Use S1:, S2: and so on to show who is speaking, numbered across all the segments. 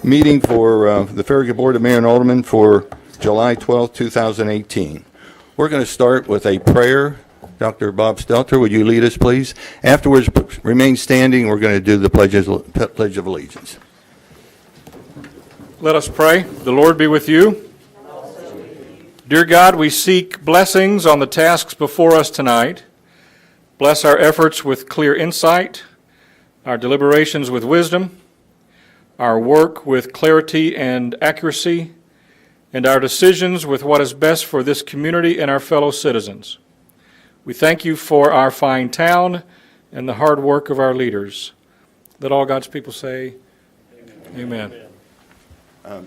S1: meeting for the Farragut Board of Mayor and Aldermen for July 12, 2018. We're going to start with a prayer. Dr. Bob Stelter, would you lead us, please? Afterwards, remain standing. We're going to do the Pledge of Allegiance.
S2: Let us pray. The Lord be with you. Dear God, we seek blessings on the tasks before us tonight. Bless our efforts with clear insight, our deliberations with wisdom, our work with clarity and accuracy, and our decisions with what is best for this community and our fellow citizens. We thank you for our fine town and the hard work of our leaders. Let all God's people say, Amen.
S1: Would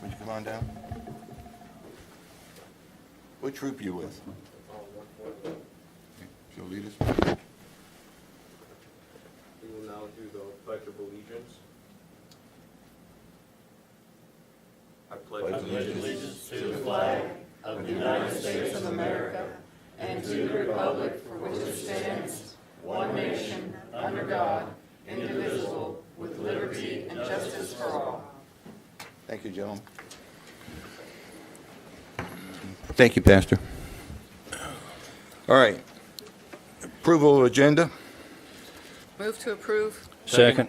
S1: you come on down? What troop you with? She'll lead us.
S3: We will now do the Pledge of Allegiance. I pledge
S4: allegiance to the flag of the United States of America and to the republic for which it stands, one nation, under God, indivisible, with liberty and justice for all.
S1: Thank you, gentlemen. Thank you, Pastor. All right. Approval of agenda.
S5: Move to approve.
S2: Second.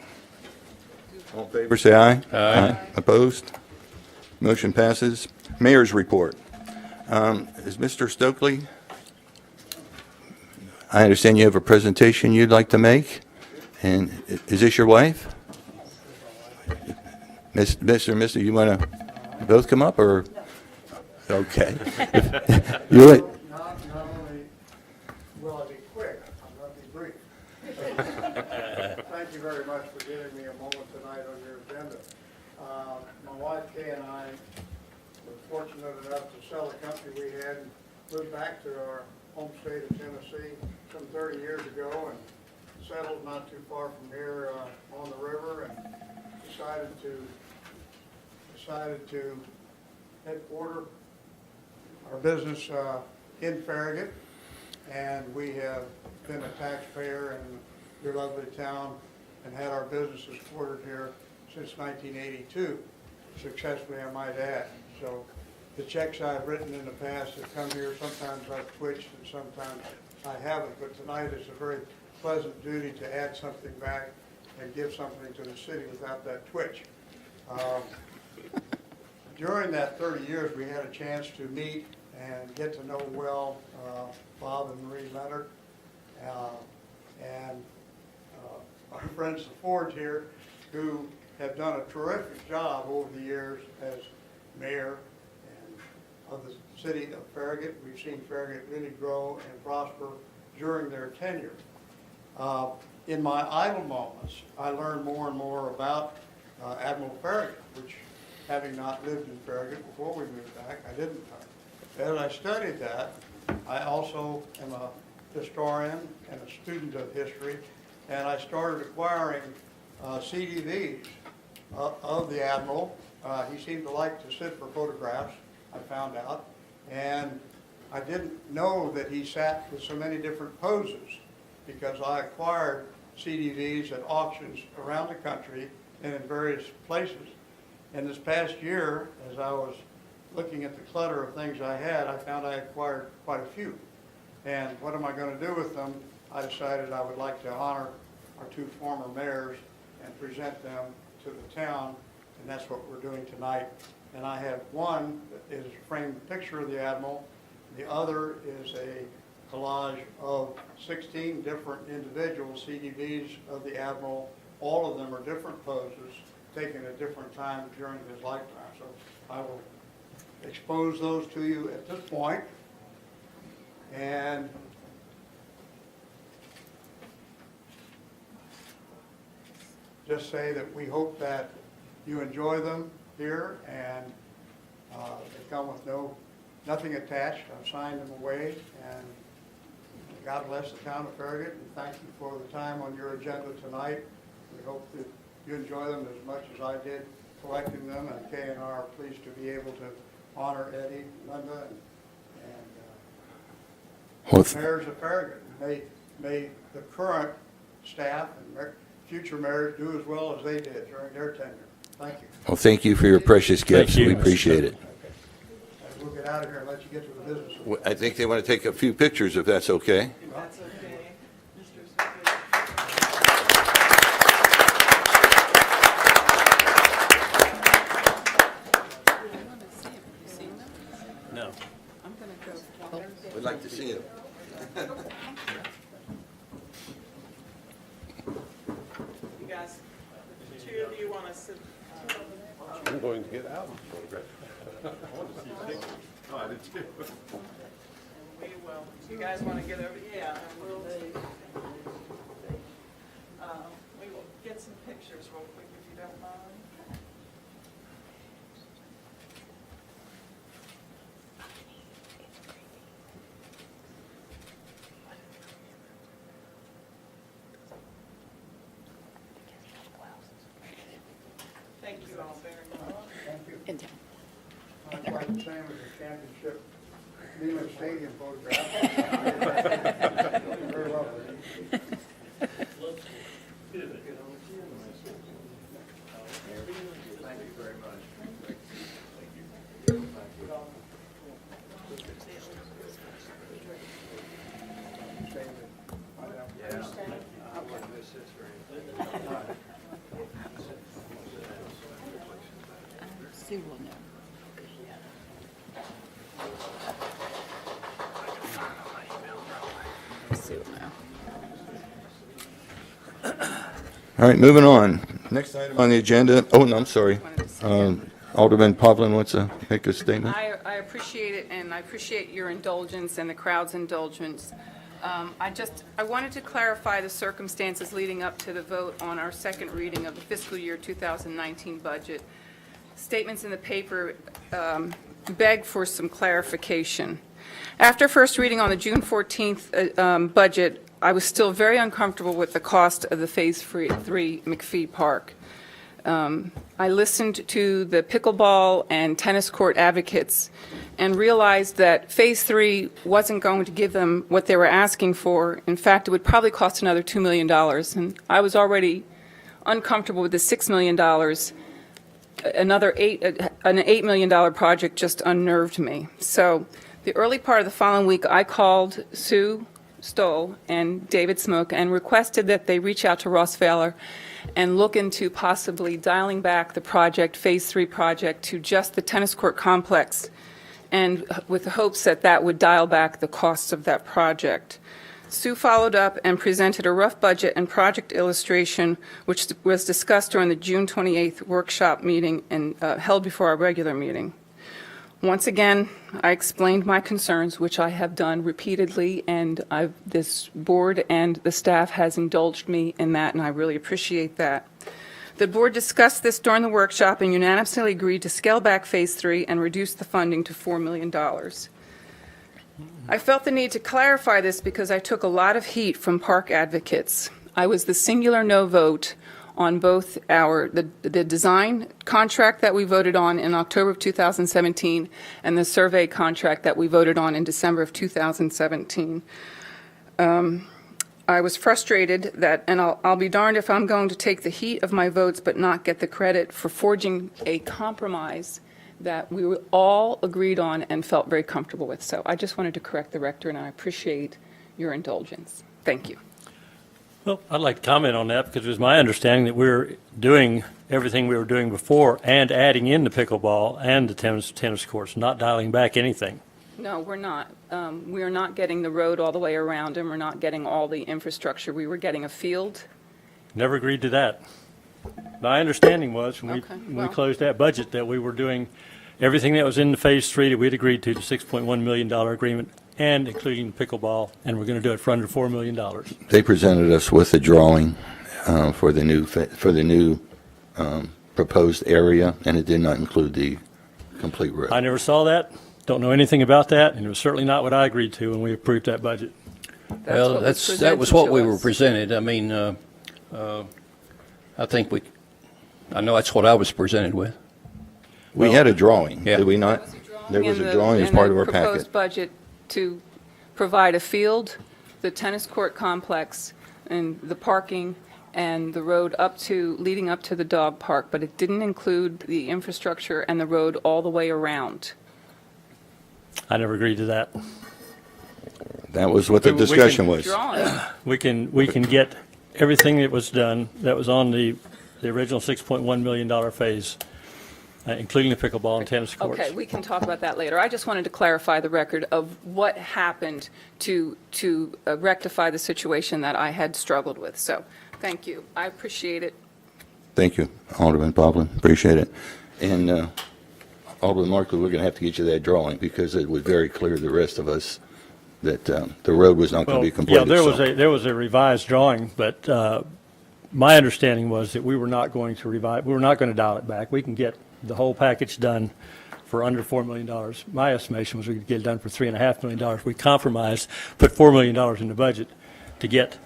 S1: All in favor, say aye. Aye. Opposed? Motion passes. Mayor's report. Is Mr. Stokely? I understand you have a presentation you'd like to make. And is this your wife? Mr. and Mr., you want to both come up, or? Okay. You
S6: Not only will I be quick, I'm going to be brief. Thank you very much for giving me a moment tonight on your agenda. My wife Kay and I were fortunate enough to sell the company we had and move back to our home state of Tennessee some 30 years ago, and settled not too far from here on the river, and decided to headquarter our business in Farragut, and we have been a taxpayer in your lovely town and had our businesses quartered here since 1982, successfully I might add. So the checks I've written in the past have come here. Sometimes I've twitched and sometimes I haven't, but tonight is a very pleasant duty to add something back and give something to the city without that twitch. During that 30 years, we had a chance to meet and get to know well Bob and Marie Leonard, and our friends the Fords here, who have done a terrific job over the years as mayor and of the city of Farragut. We've seen Farragut really grow and prosper during their tenure. In my idle moments, I learned more and more about Admiral Farragut, which, having not lived in Farragut before we moved back, I didn't know. As I studied that, I also am a historian and a student of history, and I started acquiring CDVs of the Admiral. He seemed to like to sit for photographs, I found out, and I didn't know that he sat with so many different poses, because I acquired CDVs at auctions around the country and in various places. And this past year, as I was looking at the clutter of things I had, I found I acquired quite a few. And what am I going to do with them? I decided I would like to honor our two former mayors and present them to the town, and that's what we're doing tonight. And I have one that is a framed picture of the Admiral. The other is a collage of 16 different individual CDVs of the Admiral. All of them are different poses, taken at different times during his lifetime. So I will expose those to you at this point. And just say that we hope that you enjoy them here, and they come with nothing attached. I've signed them away, and God bless the town of Farragut, and thank you for the time on your agenda tonight. We hope that you enjoy them as much as I did collecting them, and Kay and I are pleased to be able to honor Eddie, Linda, and mayors of Farragut. May the current staff and future mayors do as well as they did during their tenure. Thank you.
S1: Well, thank you for your precious gifts.
S7: you.
S1: We appreciate it.
S6: And we'll get out of here and let you get to the business.
S1: I think they want to take a few pictures, if that's okay.
S4: That's okay.
S7: No.
S5: I'm going to go.
S1: We'd like to see it.
S4: You guys, the two of you want to sit?
S8: I'm going to get out.
S4: We will. You guys want to get over? Yeah, and we'll we will get some pictures real quick if you don't mind. Thank you all very much.
S6: Thank you.
S5: In town.
S6: Not quite the same as the championship Neyland Stadium photograph. Very well. Thank you very much.
S5: Sue will know. Sue will know.
S1: All right, moving on. Next item on the agenda, oh, no, I'm sorry. Alderman Povlin wants to make a statement.
S5: I appreciate it, and I appreciate your indulgence and the crowd's indulgence. I wanted to clarify the circumstances leading up to the vote on our second reading of the fiscal year 2019 budget. Statements in the paper beg for some clarification. After first reading on the June 14th budget, I was still very uncomfortable with the cost of the Phase 3 McPhee Park. I listened to the pickleball and tennis court advocates and realized that Phase 3 wasn't going to give them what they were asking for. In fact, it would probably cost another $2 million. And I was already uncomfortable with the $6 million. An $8 million project just unnerved me. So the early part of the following week, I called Sue Stoll and David Smoke and requested that they reach out to Ross Fowler and look into possibly dialing back the project, Phase 3 project, to just the tennis court complex, and with the hopes that that would dial back the costs of that project. Sue followed up and presented a rough budget and project illustration, which was discussed during the June 28th workshop meeting and held before our regular meeting. Once again, I explained my concerns, which I have done repeatedly, and this board and the staff has indulged me in that, and I really appreciate that. The board discussed this during the workshop and unanimously agreed to scale back Phase 3 and reduce the funding to $4 million. I felt the need to clarify this because I took a lot of heat from park advocates. I was the singular no vote on both the design contract that we voted on in October of 2017 and the survey contract that we voted on in December of 2017. I was frustrated that, and I'll be darned if I'm going to take the heat of my votes but not get the credit for forging a compromise that we all agreed on and felt very comfortable with. So I just wanted to correct the record, and I appreciate your indulgence. Thank you.
S7: Well, I'd like to comment on that because it was my understanding that we were doing everything we were doing before and adding in the pickleball and the tennis courts, not dialing back anything.
S5: No, we're not. We are not getting the road all the way around, and we're not getting all the infrastructure. We were getting a field.
S7: Never agreed to that. My understanding was when
S5: Okay,
S7: we
S5: well.
S7: closed that budget that we were doing everything that was in the Phase 3 that we'd agreed to, the $6.1 million agreement, and including pickleball, and we're going to do it for under $4 million.
S1: They presented us with a drawing for the new proposed area, and it did not include the complete road.
S7: I never saw that, don't know anything about that, and it was certainly not what I agreed to when we approved that budget.
S9: Well,
S5: what was
S9: that was
S5: presented
S9: what
S5: to
S9: we were
S5: us.
S9: presented. I mean, I know that's what I was presented with.
S1: We had a drawing,
S9: Yeah.
S1: did we not? There was a drawing as part of our
S5: In the
S1: packet.
S5: proposed budget to provide a field, the tennis court complex, and the parking, and the road leading up to the dog park, but it didn't include the infrastructure and the road all the way around.
S7: I never agreed to that.
S1: That was what the
S7: We can
S1: discussion was.
S5: Drawing.
S7: We can get everything that was done, that was on the original $6.1 million phase, including the pickleball and tennis courts.
S5: Okay, we can talk about that later. I just wanted to clarify the record of what happened to rectify the situation that I had struggled with. So, thank you. I appreciate it.
S1: Thank you, Alderman Poplin. Appreciate it. And Alderman Markley, we're going to have to get you that drawing because it was very clear to the rest of us that the road was not going to be completed.
S7: Yeah, there was a revised drawing, but my understanding was that we were not going to dial it back. We can get the whole package done for under $4 million. My estimation was we could get it done for $3.5 million. We compromised, put $4 million in the budget to get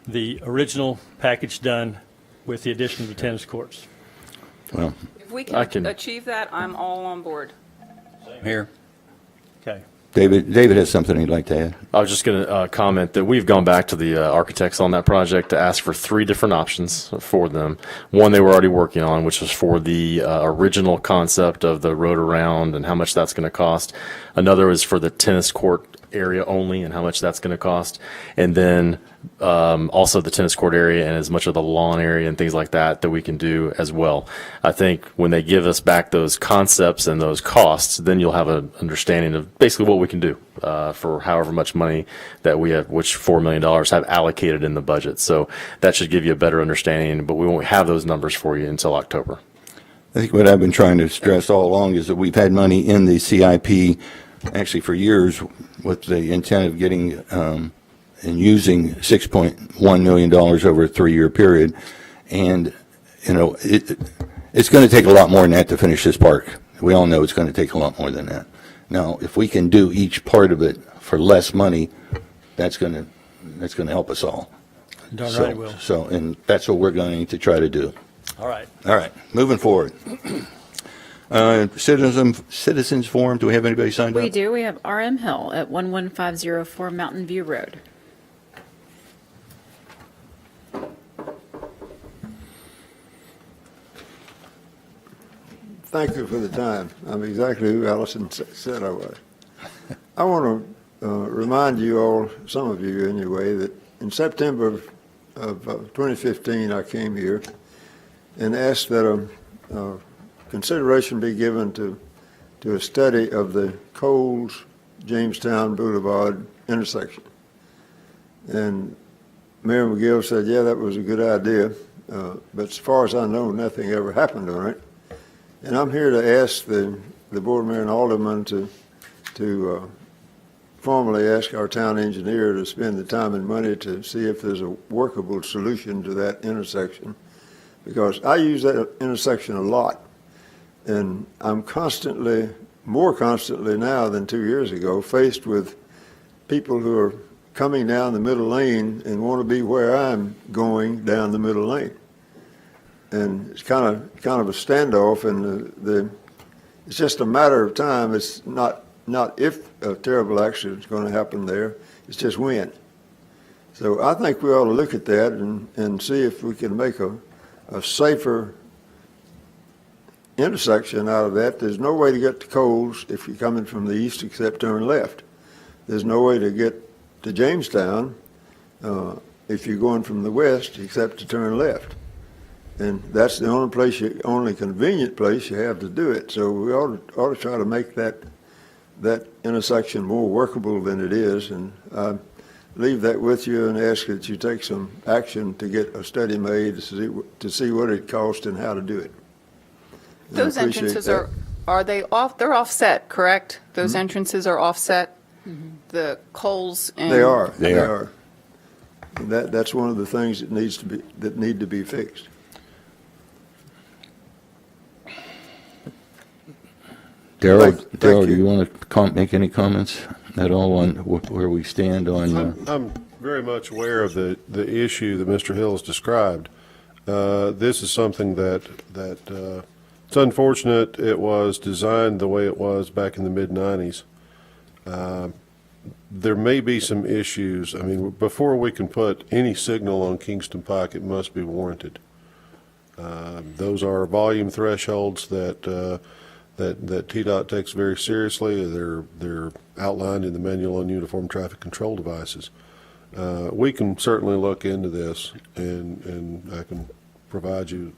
S7: the original package done with the addition of the tennis courts.
S1: Well,
S5: If we can achieve that, I'm all on board.
S9: Here.
S7: Okay.
S1: David has something he'd like to add.
S10: I was just going to comment that we've gone back to the architects on that project to ask for 3 different options for them. One they were already working on, which was for the original concept of the road around and how much that's going to cost. Another was for the tennis court area only and how much that's going to cost. And then also the tennis court area and as much of the lawn area and things like that we can do as well. I think when they give us back those concepts and those costs, then you'll have an understanding of basically what we can do for however much money that we have, which $4 million have allocated in the budget. So that should give you a better understanding, but we won't have those numbers for you until October.
S1: I think what I've been trying to stress all along is that we've had money in the CIP actually for years with the intent of getting and using $6.1 million over a 3-year period. And, you know, it's going to take a lot more than that to finish this park. We all know it's going to take a lot more than that. Now, if we can do each part of it for less money, that's going to help us all.
S7: Darn right it will.
S1: So, and that's what we're going to try to do.
S7: All right.
S1: All right, moving forward. Citizens Forum, do we have anybody signed up?
S11: We do. We have RM Hill at 11504 Mountain View Road.
S12: Thank you for the time. I'm exactly who Allison said I was. I want to remind you all, some of you anyway, that in September of 2015 I came here and asked that consideration be given to a study of the Coles-Jamestown Boulevard intersection. And Mayor McGill said, yeah, that was a good idea, but as far as I know, nothing ever happened on it. And I'm here to ask the board mayor and alderman to formally ask our town engineer to spend the time and money to see if there's a workable solution to that intersection. Because I use that intersection a lot. And I'm more constantly now than 2 years ago, faced with people who are coming down the middle lane and want to be where I'm going down the middle lane. And it's kind of a standoff, and it's just a matter of time. It's not if a terrible accident is going to happen there, it's just when. So I think we ought to look at that and see if we can make a safer intersection out of that. There's no way to get to Coles if you're coming from the east except turn left. There's no way to get to Jamestown if you're going from the west except to turn left. And that's the only convenient place you have to do it. So we ought to try to make that intersection more workable than it is. And I leave that with you and ask that you take some action to get a study made to see what it costs and how to do it. And
S5: Those
S12: I appreciate
S5: entrances
S12: that.
S5: are they off? They're offset, correct? Those entrances are offset. The Coles and
S12: They are.
S1: They are.
S12: And that's one of the things that need to be fixed.
S1: Darrell, do you want to make any comments at all on where we stand on?
S8: I'm very much aware of the issue that Mr. Hill has described. This is something that it's unfortunate it was designed the way it was back in the mid-90s. there may be some issues. I mean, before we can put any signal on Kingston Pike, it must be warranted. Those are volume thresholds that TDOT takes very seriously. They're outlined in the Manual on Uniform Traffic Control Devices. We can certainly look into this, and I can provide you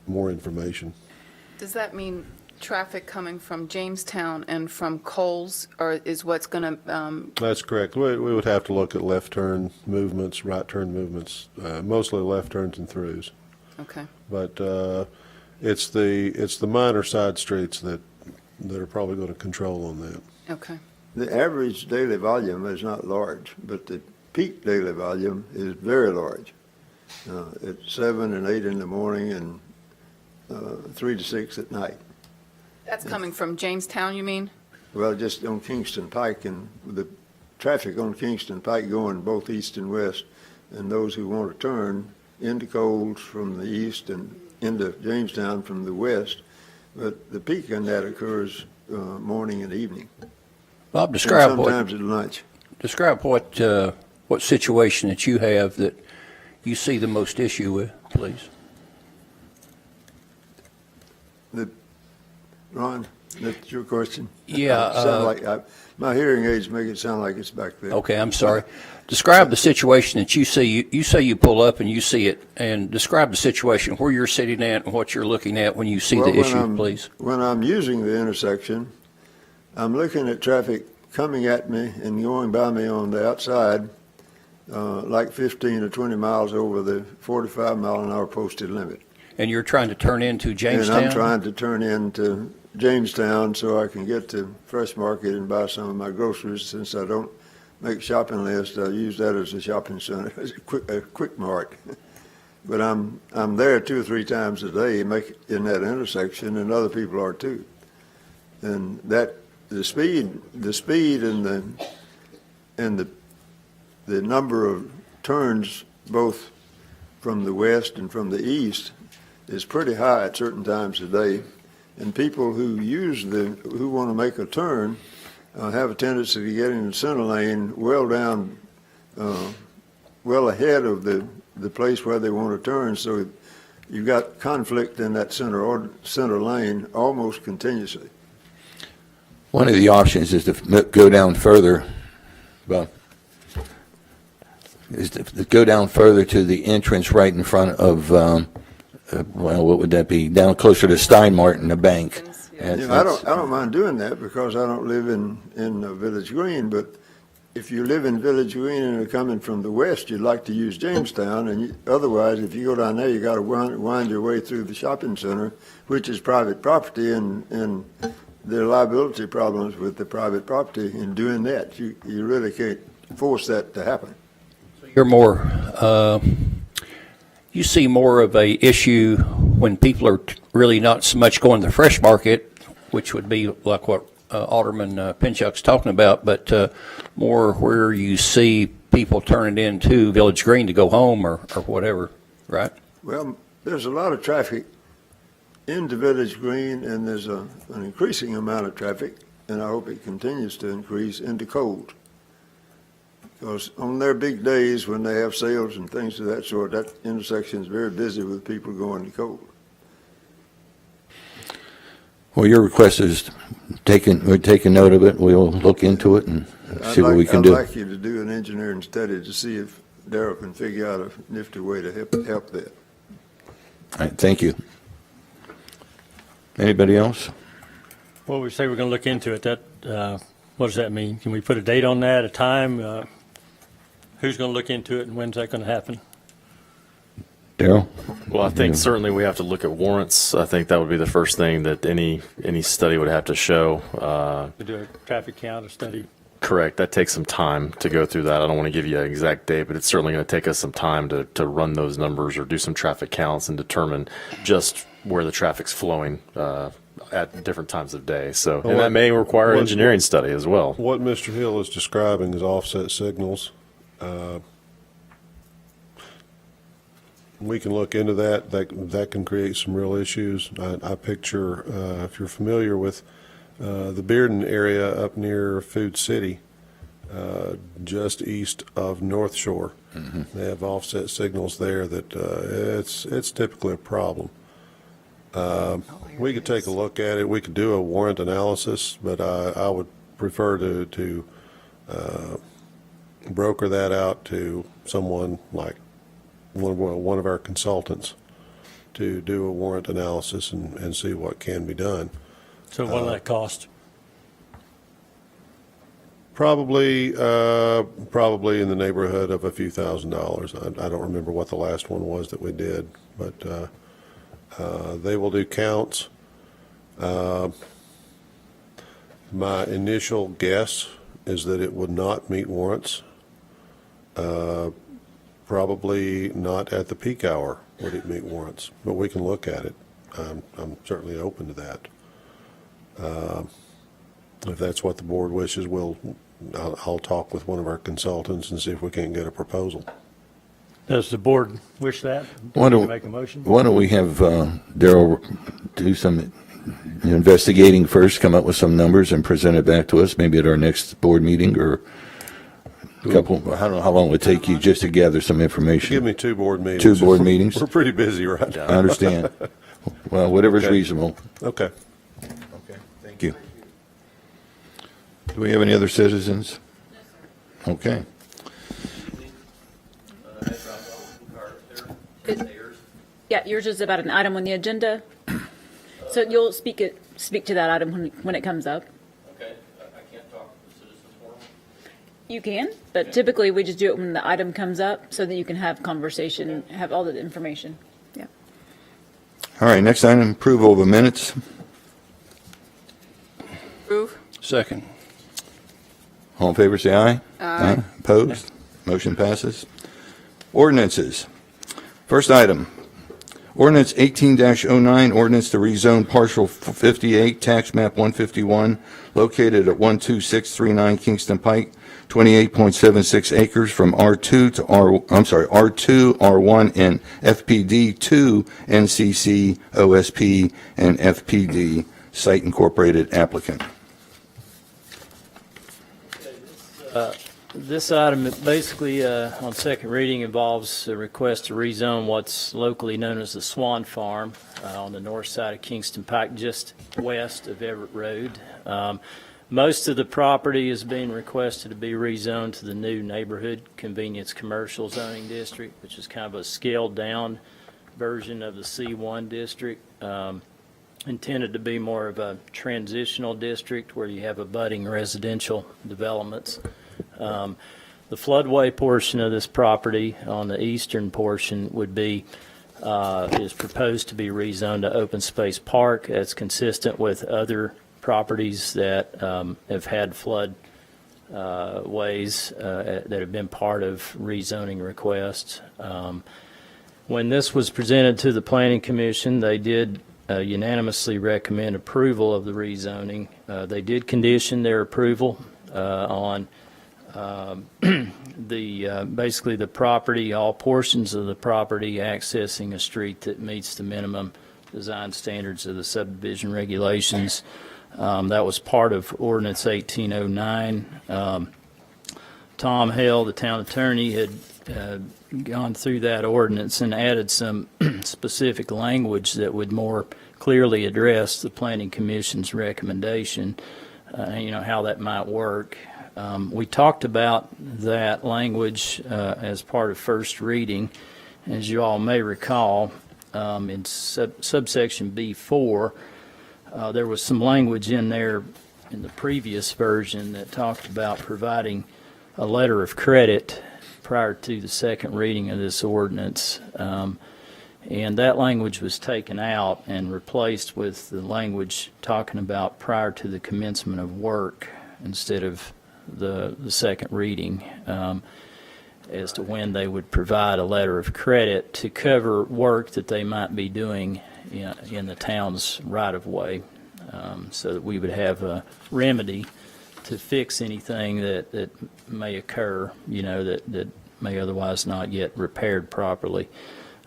S8: more information.
S5: Does that mean traffic coming from Jamestown and from Coles, or is what's going to,
S8: That's correct. We would have to look at left turn movements, right turn movements, mostly left turns and throughs.
S5: okay.
S8: But it's the minor side streets that are probably going to control on that.
S5: Okay.
S12: The average daily volume is not large, but the peak daily volume is very large. At 7 and 8 in the morning and 3 to 6 at night.
S5: That's coming from Jamestown, you mean?
S12: Well, just on Kingston Pike, and the traffic on Kingston Pike going both east and west, and those who want to turn into Coles from the east and into Jamestown from the west. But the peak in that occurs morning and evening.
S9: Bob,
S12: And
S9: describe
S12: sometimes at lunch.
S9: what situation that you have that you see the most issue with, please.
S12: Ron, that's your question?
S9: Yeah,
S12: Sound like my hearing aids make it sound like it's back there.
S9: Okay, I'm sorry. Describe the situation that you see. You say you pull up and you see it, and describe the situation where you're sitting at and what you're looking at when you see
S12: Well,
S9: the issue, please.
S12: When I'm using the intersection, I'm looking at traffic coming at me and going by me on the outside, like 15 or 20 miles over the 45-mile-an-hour posted limit.
S9: And you're trying to turn into Jamestown?
S12: And I'm trying to turn into Jamestown so I can get to Fresh Market and buy some of my groceries. Since I don't make shopping lists, I use that as a shopping center, as a quick mart. But I'm there 2 or 3 times a day in that intersection, and other people are too. And that the speed and the number of turns both from the west and from the east is pretty high at certain times of day, and people who want to make a turn have a tendency to get in the center lane well ahead of the place where they want to turn. So you've got conflict in that center lane almost continuously.
S1: One of the options is to go down further, well, is to go down further to the entrance right in front of, well, what would that be? Down closer to Steinmart and the bank.
S12: You know, I don't mind doing that because I don't live in Village Green, but if you live in Village Green and are coming from the west, you'd like to use Jamestown, and otherwise, if you go down there, you got to wind your way through the shopping center, which is private property, and there are liability problems with the private property in doing that. You really can't force that to happen.
S9: You're more, you see more of a issue when people are really not so much going to the Fresh Market, which would be like what Alderman Pinchuk's talking about, but more where you see people turning into Village Green to go home or whatever, right?
S12: Well, there's a lot of traffic into Village Green, and there's an increasing amount of traffic, and I hope it continues to increase into Coles. Because on their big days when they have sales and things of that sort, that intersection is very busy with people going to Coles.
S1: Well, your request is we're taking note of it. We'll look into it and see what we can do.
S12: I'd like you to do an engineering study to see if Darrell can figure out a nifty way to help that.
S1: All right, thank you. Anybody else?
S7: Well, we say we're going to look into it. What does that mean? Can we put a date on that, a time? Who's going to look into it, and when's that going to happen?
S1: Darrell?
S10: Well, I think certainly we have to look at warrants. I think that would be the first thing that any study would have to show.
S7: To do a traffic count, a study?
S10: Correct. That takes some time to go through that. I don't want to give you an exact date, but it's certainly going to take us some time to run those numbers or do some traffic counts and determine just where the traffic's flowing at different times of day. So, and that may require an engineering study as well.
S8: What Mr. Hill is describing is offset signals. We can look into that. That can create some real issues. I picture, if you're familiar with the Bearden area up near Food City, just east of North Shore. They have offset signals there that it's typically a problem. We could take a look at it. We could do a warrant analysis, but I would prefer to broker that out to someone like one of our consultants to do a warrant analysis and see what can be done.
S7: So what will that cost?
S8: Probably in the neighborhood of a few $1,000s. I don't remember what the last one was that we did, but they will do counts. My initial guess is that it would not meet warrants. Probably not at the peak hour would it meet warrants, but we can look at it. I'm certainly open to that. If that's what the board wishes, I'll talk with one of our consultants and see if we can get a proposal.
S7: Does the board wish that?
S1: Why don't-
S7: Make a motion?
S1: Why don't we have Daryl do some investigating first, come up with some numbers and present it back to us, maybe at our next board meeting or a couple, I don't know how long it would take you just to gather some information.
S8: Give me 2 board meetings.
S1: 2 board meetings?
S8: We're pretty busy right now.
S1: I understand. Well, whatever's
S8: Okay.
S1: reasonable.
S8: Okay.
S1: Okay, thank you. Do we have any other citizens? Okay.
S11: Yeah, yours is about an item on the agenda. So you'll speak to that item when it comes up.
S9: Okay, I can't talk to the citizens forum?
S11: You can, but typically we just do it when the item comes up so that you can have conversation, have all the information. Yeah.
S1: All right, next item, approval of the minutes.
S5: Approve.
S9: Second.
S1: All in favor, say aye. Aye. Opposed? Motion passes. Ordinances. First item, ordinance 18-09, ordinance to rezone partial 58, tax map 151, located at 12639 Kingston Pike, 28.76 acres from R2 to R2, R1, and FPD to NCC, OSP, and FPD, Site Incorporated applicant.
S13: This item basically, on second reading, involves a request to rezone what's locally known as the Swan Farm on the north side of Kingston Pike, just west of Everett Road. Most of the property is being requested to be rezoned to the new neighborhood convenience commercial zoning district, which is kind of a scaled-down version of the C1 district, intended to be more of a transitional district where you have abutting residential developments. The floodway portion of this property on the eastern portion would be, is proposed to be rezoned to open space park. That's consistent with other properties that have had flood ways that have been part of rezoning requests. When this was presented to the Planning Commission, they did unanimously recommend approval of the rezoning. They did condition their approval on basically the property, all portions of the property accessing a street that meets the minimum design standards of the subdivision regulations. That was part of Ordinance 1809. Tom Hale, the town attorney, had gone through that ordinance and added some specific language that would more clearly address the Planning Commission's recommendation, how that might work. We talked about that language as part of first reading. As you all may recall, in subsection B4, there was some language in there in the previous version that talked about providing a letter of credit prior to the second reading of this ordinance. And that language was taken out and replaced with the language talking about prior to the commencement of work instead of the second reading, as to when they would provide a letter of credit to cover work that they might be doing in the town's right-of-way, so that we would have a remedy to fix anything that may occur, that may otherwise not yet repaired properly.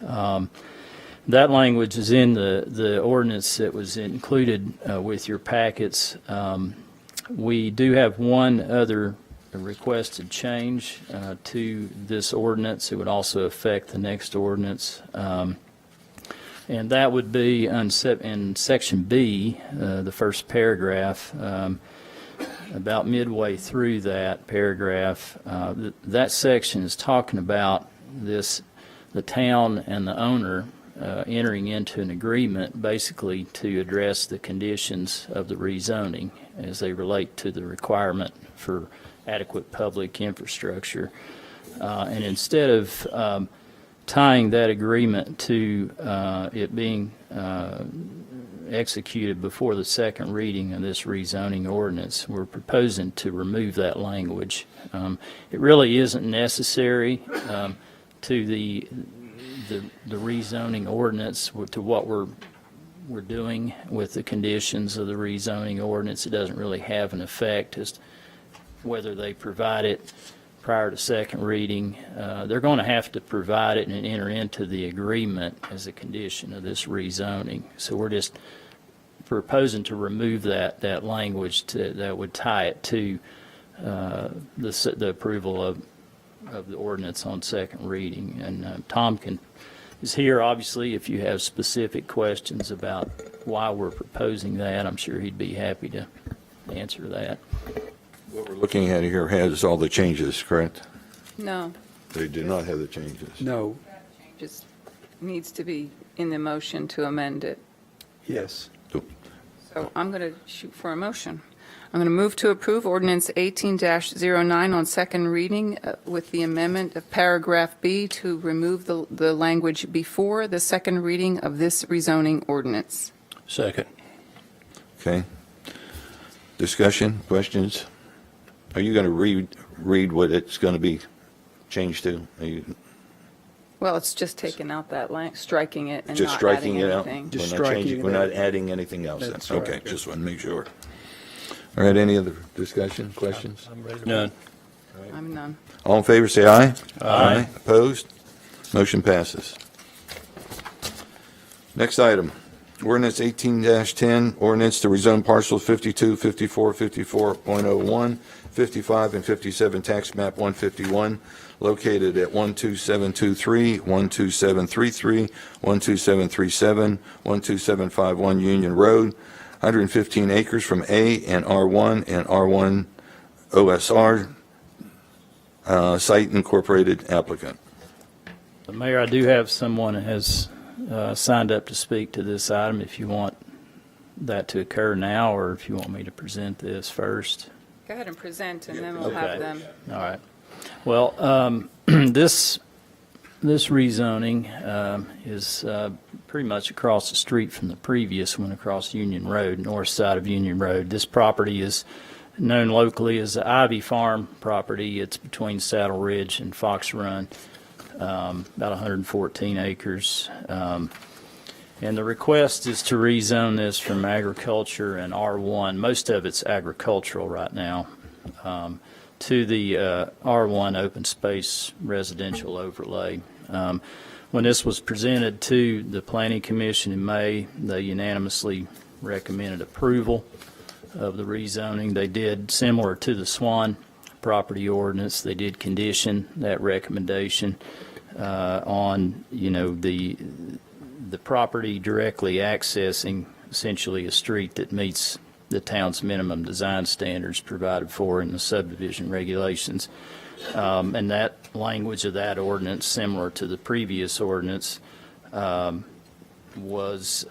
S13: That language is in the ordinance that was included with your packets. We do have one other requested change to this ordinance. It would also affect the next ordinance. And that would be in Section B, the first paragraph, about midway through that paragraph. That section is talking about the town and the owner entering into an agreement basically to address the conditions of the rezoning as they relate to the requirement for adequate public infrastructure. And instead of tying that agreement to it being executed before the second reading of this rezoning ordinance, we're proposing to remove that language. It really isn't necessary to the rezoning ordinance, to what we're doing with the conditions of the rezoning ordinance. It doesn't really have an effect as to whether they provide it prior to second reading. They're going to have to provide it and enter into the agreement as a condition of this rezoning. So we're just proposing to remove that language that would tie it to the approval of the ordinance on second reading. And Tom is here, obviously, if you have specific questions about why we're proposing that. I'm sure he'd be happy to answer that.
S1: What we're looking at here has all the changes, correct?
S5: No,
S1: They do not have the changes.
S4: No,
S5: just needs to be in the motion to amend it.
S4: yes.
S5: So I'm going to shoot for a motion. I'm going to move to approve ordinance 18-09 on second reading with the amendment of paragraph B to remove the language before the second reading of this rezoning ordinance.
S9: Second.
S1: Okay. Discussion, questions? Are you going to read what it's going to be changed to? Are you
S5: Well, it's just taking out that striking it and
S1: just
S5: not
S1: striking
S5: adding
S1: it out?
S5: anything.
S4: Just
S1: We're not changing-
S4: striking it
S1: We're not
S4: out.
S1: adding anything else? then?
S4: That's
S1: Okay,
S4: right.
S1: just want to make sure. All right, any other discussion, questions?
S7: I'm ready to
S9: None.
S5: I'm none.
S1: All in favor, say aye.
S9: Aye.
S1: Opposed? Motion passes. Next item, ordinance 18-10, ordinance to rezone parcels 52, 54, 54.01, 55, and 57, tax map 151, located at 12723, 12733, 12737, 12751 Union Road, 115 acres from A and R1 and R1 OSR, site incorporated applicant.
S13: Mayor, I do have someone that has signed up to speak to this item if you want that to occur now, or if you want me to present this first.
S5: Go ahead and present, and then we'll have
S13: Okay.
S5: them.
S13: All right. Well, this rezoning is pretty much across the street from the previous one, across Union Road, north side of Union Road. This property is known locally as the Ivy Farm property. It's between Saddle Ridge and Fox Run, about 114 acres. And the request is to rezone this from agriculture and R1, most of it's agricultural right now, to the R1 open space residential overlay. When this was presented to the Planning Commission in May, they unanimously recommended approval of the rezoning. They did, similar to the Swan property ordinance, they did condition that recommendation on, the property directly accessing essentially a street that meets the town's minimum design standards provided for in the subdivision regulations. And that language of that ordinance, similar to the previous ordinance, was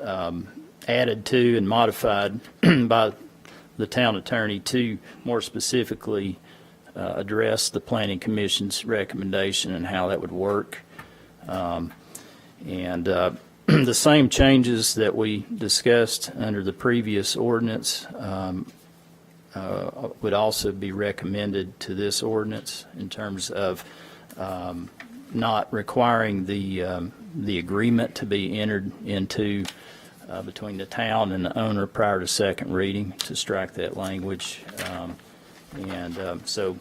S13: added to and modified by the town attorney to more specifically address the Planning Commission's recommendation and how that would work. The same changes that we discussed under the previous ordinance would also be recommended to this ordinance in terms of not requiring the agreement to be entered into between the town and the owner prior to second reading, to strike that language. So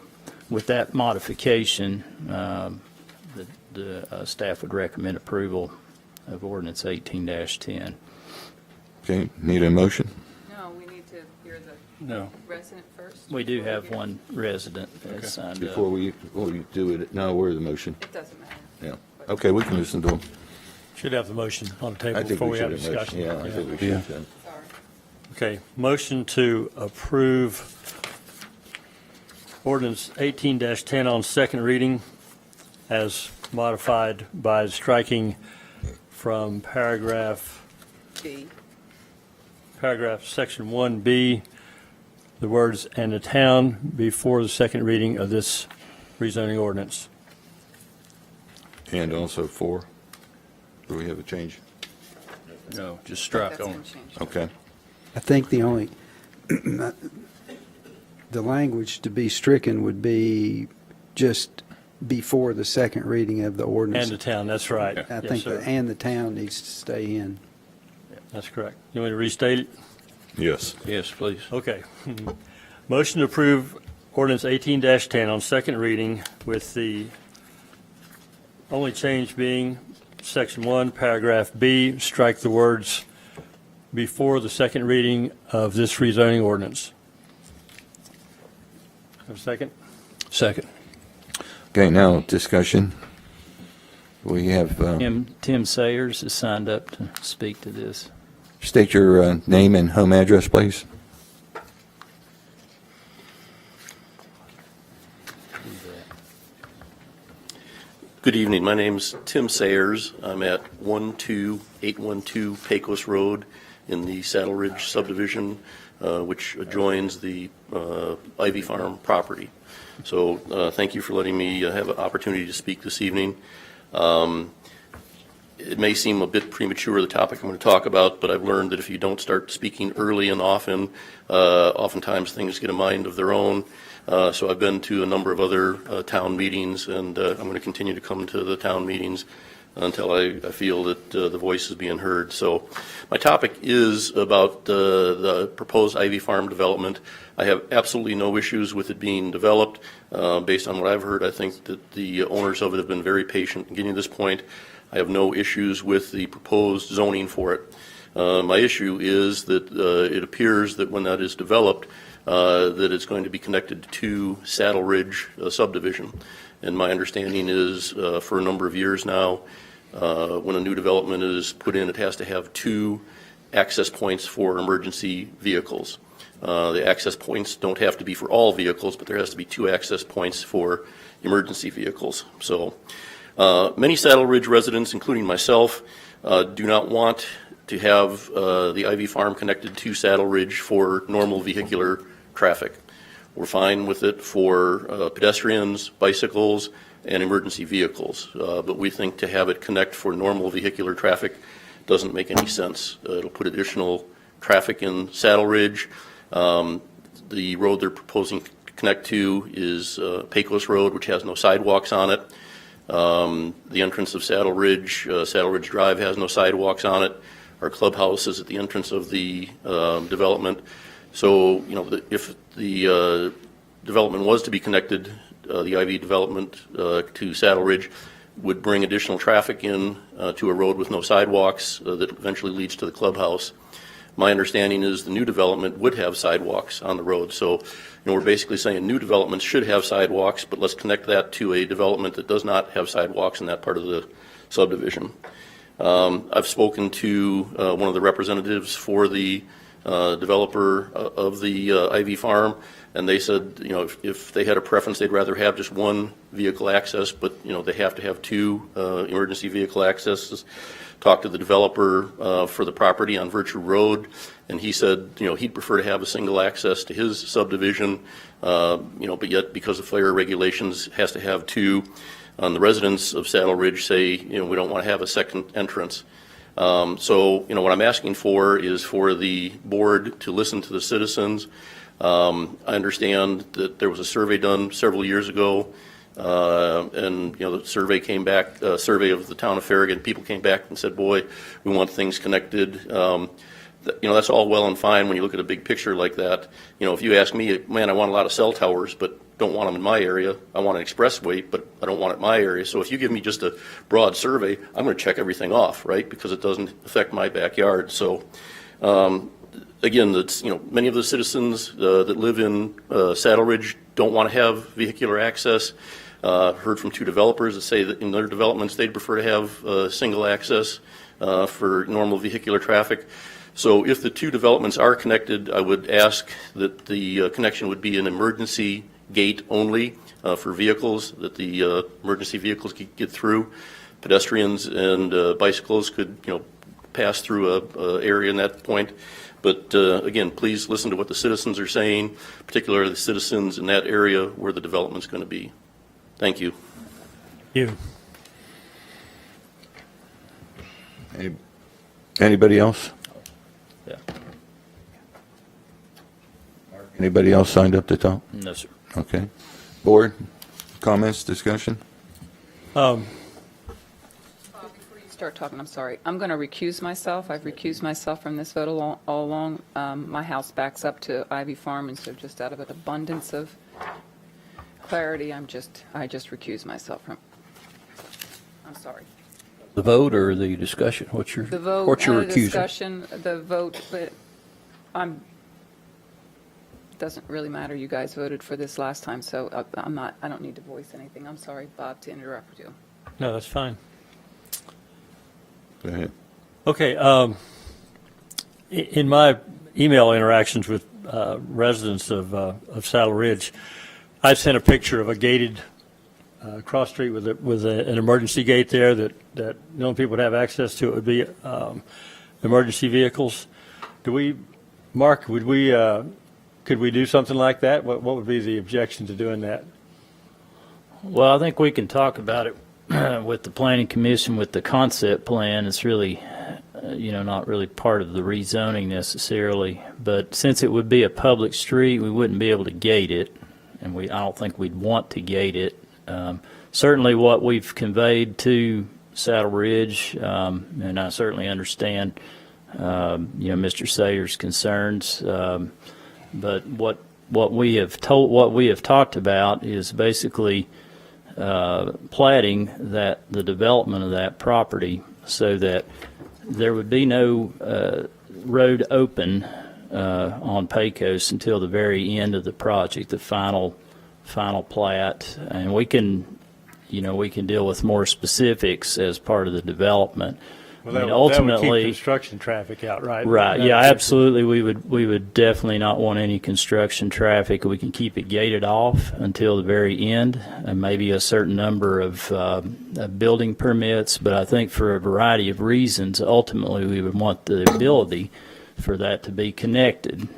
S13: with that modification, the staff would recommend approval of ordinance 18-10.
S1: Okay, need a motion?
S5: No, we need to hear the
S7: No.
S5: resident first?
S13: We do have one resident that's signed up.
S1: Before we do it, now we're the motion.
S5: It doesn't matter.
S1: Yeah. Okay, we can listen to them.
S7: Should have the motion on the table
S1: I think
S7: before
S1: we
S7: we
S1: should
S7: have
S1: have motion.
S7: discussion.
S1: Yeah, I think we should. then.
S5: Sorry.
S7: Okay, motion to approve ordinance 18-10 on second reading as modified by striking from paragraph section 1B, the words "and the town" before the second reading of this rezoning ordinance.
S1: And also 4. Do we have a change?
S9: No, just strike
S5: That's
S9: on.
S5: been changed.
S1: Okay.
S14: I think the only, the language to be stricken would be just before the second reading of the ordinance.
S7: And the town, that's right.
S14: I
S7: Yes,
S14: think,
S7: sir.
S14: and the town needs to stay in.
S7: That's correct. You want me to restate it?
S1: Yes.
S9: Yes, please.
S7: Okay. Motion to approve ordinance 18-10 on second reading with the only change being section 1, paragraph B, strike the words "before the second reading of this rezoning ordinance." Have a second?
S9: Second.
S1: Okay, now discussion. We have,
S13: Tim Sayers is signed up to speak to this.
S1: state your name and home address, please.
S15: Good evening. My name's Tim Sayers. I'm at 12812 Pecos Road in the Saddle Ridge subdivision, which adjoins the Ivy Farm property. So thank you for letting me have an opportunity to speak this evening. It may seem a bit premature, the topic I'm going to talk about, but I've learned that if you don't start speaking early and often, oftentimes things get a mind of their own. So I've been to a number of other town meetings, and I'm going to continue to come to the town meetings until I feel that the voice is being heard. So my topic is about the proposed Ivy Farm development. I have absolutely no issues with it being developed. Based on what I've heard, I think that the owners of it have been very patient in getting to this point. I have no issues with the proposed zoning for it. My issue is that it appears that when that is developed, that it's going to be connected to Saddle Ridge subdivision. And my understanding is for a number of years now, when a new development is put in, it has to have 2 access points for emergency vehicles. The access points don't have to be for all vehicles, but there has to be 2 access points for emergency vehicles. So many Saddle Ridge residents, including myself, do not want to have the Ivy Farm connected to Saddle Ridge for normal vehicular traffic. We're fine with it for pedestrians, bicycles, and emergency vehicles, but we think to have it connect for normal vehicular traffic doesn't make any sense. It'll put additional traffic in Saddle Ridge. The road they're proposing to connect to is Pecos Road, which has no sidewalks on it. The entrance of Saddle Ridge Drive has no sidewalks on it. Our clubhouse is at the entrance of the development. So, if the development was to be connected, the IV development to Saddle Ridge would bring additional traffic in to a road with no sidewalks that eventually leads to the clubhouse. My understanding is the new development would have sidewalks on the road. So, we're basically saying new developments should have sidewalks, but let's connect that to a development that does not have sidewalks in that part of the subdivision. I've spoken to one of the representatives for the developer of the Ivy Farm, and they said, if they had a preference, they'd rather have just 1 vehicle access, but, they have to have 2 emergency vehicle accesses. Talked to the developer for the property on Virtue Road, and he said, he'd prefer to have a single access to his subdivision, but yet because of fire regulations, has to have 2. The residents of Saddle Ridge say, we don't want to have a second entrance. So, what I'm asking for is for the board to listen to the citizens. I understand that there was a survey done several years ago, and the survey came back, survey of the town of Farragut, people came back and said, boy, we want things connected. That's all well and fine when you look at a big picture like that. If you ask me, man, I want a lot of cell towers, but don't want them in my area. I want an expressway, but I don't want it in my area. So if you give me just a broad survey, I'm going to check everything off, right? Because it doesn't affect my backyard. So again, that's, many of the citizens that live in Saddle Ridge don't want to have vehicular access. Heard from two developers that say that in their developments, they'd prefer to have single access for normal vehicular traffic. So if the two developments are connected, I would ask that the connection would be an emergency gate only for vehicles, that the emergency vehicles could get through. Pedestrians and bicycles could, pass through a area in that point. But again, please listen to what the citizens are saying, particularly the citizens in that area where the development's going to be. Thank you.
S7: You.
S1: Anybody else?
S13: Yeah.
S1: Anybody else signed up to talk?
S13: No, sir.
S1: Okay. Board, comments, discussion?
S5: Before you start talking, I'm sorry. I'm going to recuse myself. I've recused myself from this vote all along. My house backs up to Ivy Farm, and so just out of an abundance of clarity, I just recuse myself from. I'm sorry.
S9: The vote or the discussion? What's your
S5: The vote
S9: what's your
S5: and the
S9: recusal?
S5: discussion, the vote, but doesn't really matter. You guys voted for this last time, so I don't need to voice anything. I'm sorry, Bob, to interrupt you.
S7: No, that's fine.
S1: Go ahead.
S7: Okay. In my email interactions with residents of Saddle Ridge, I sent a picture of a gated cross street with an emergency gate there that the only people would have access to. It would be emergency vehicles. Mark, could we do something like that? What would be the objection to doing that?
S13: Well, I think we can talk about it with the Planning Commission, with the concept plan. It's really, not really part of the rezoning necessarily. But since it would be a public street, we wouldn't be able to gate it, and I don't think we'd want to gate it. Certainly what we've conveyed to Saddle Ridge, and I certainly understand, Mr. Sayer's concerns. But what we have talked about is basically platting the development of that property so that there would be no road open on Pecos until the very end of the project, the final plat, and we can deal with more specifics as part of the development.
S7: Well,
S13: I mean,
S7: that would
S13: ultimately,
S7: keep construction traffic out, right?
S13: right? Yeah, absolutely. We would definitely not want any construction traffic. We can keep it gated off until the very end, and maybe a certain number of building permits. But I think for a variety of reasons, ultimately, we would want the ability for that to be connected.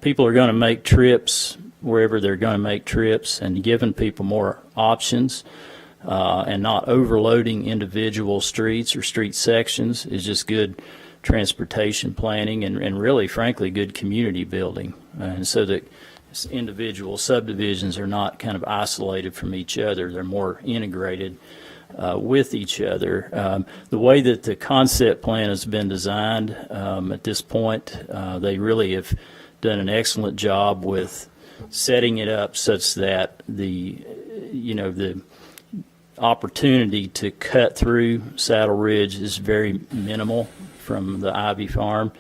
S13: People are going to make trips wherever they're going to make trips, and giving people more options and not overloading individual streets or street sections is just good transportation planning and really, frankly, good community building. And so that individual subdivisions are not kind of isolated from each other. They're more integrated with each other. The way that the concept plan has been designed at this point, they really have done an excellent job with setting it up such that the opportunity to cut through Saddle Ridge is very minimal from the Ivy Farm.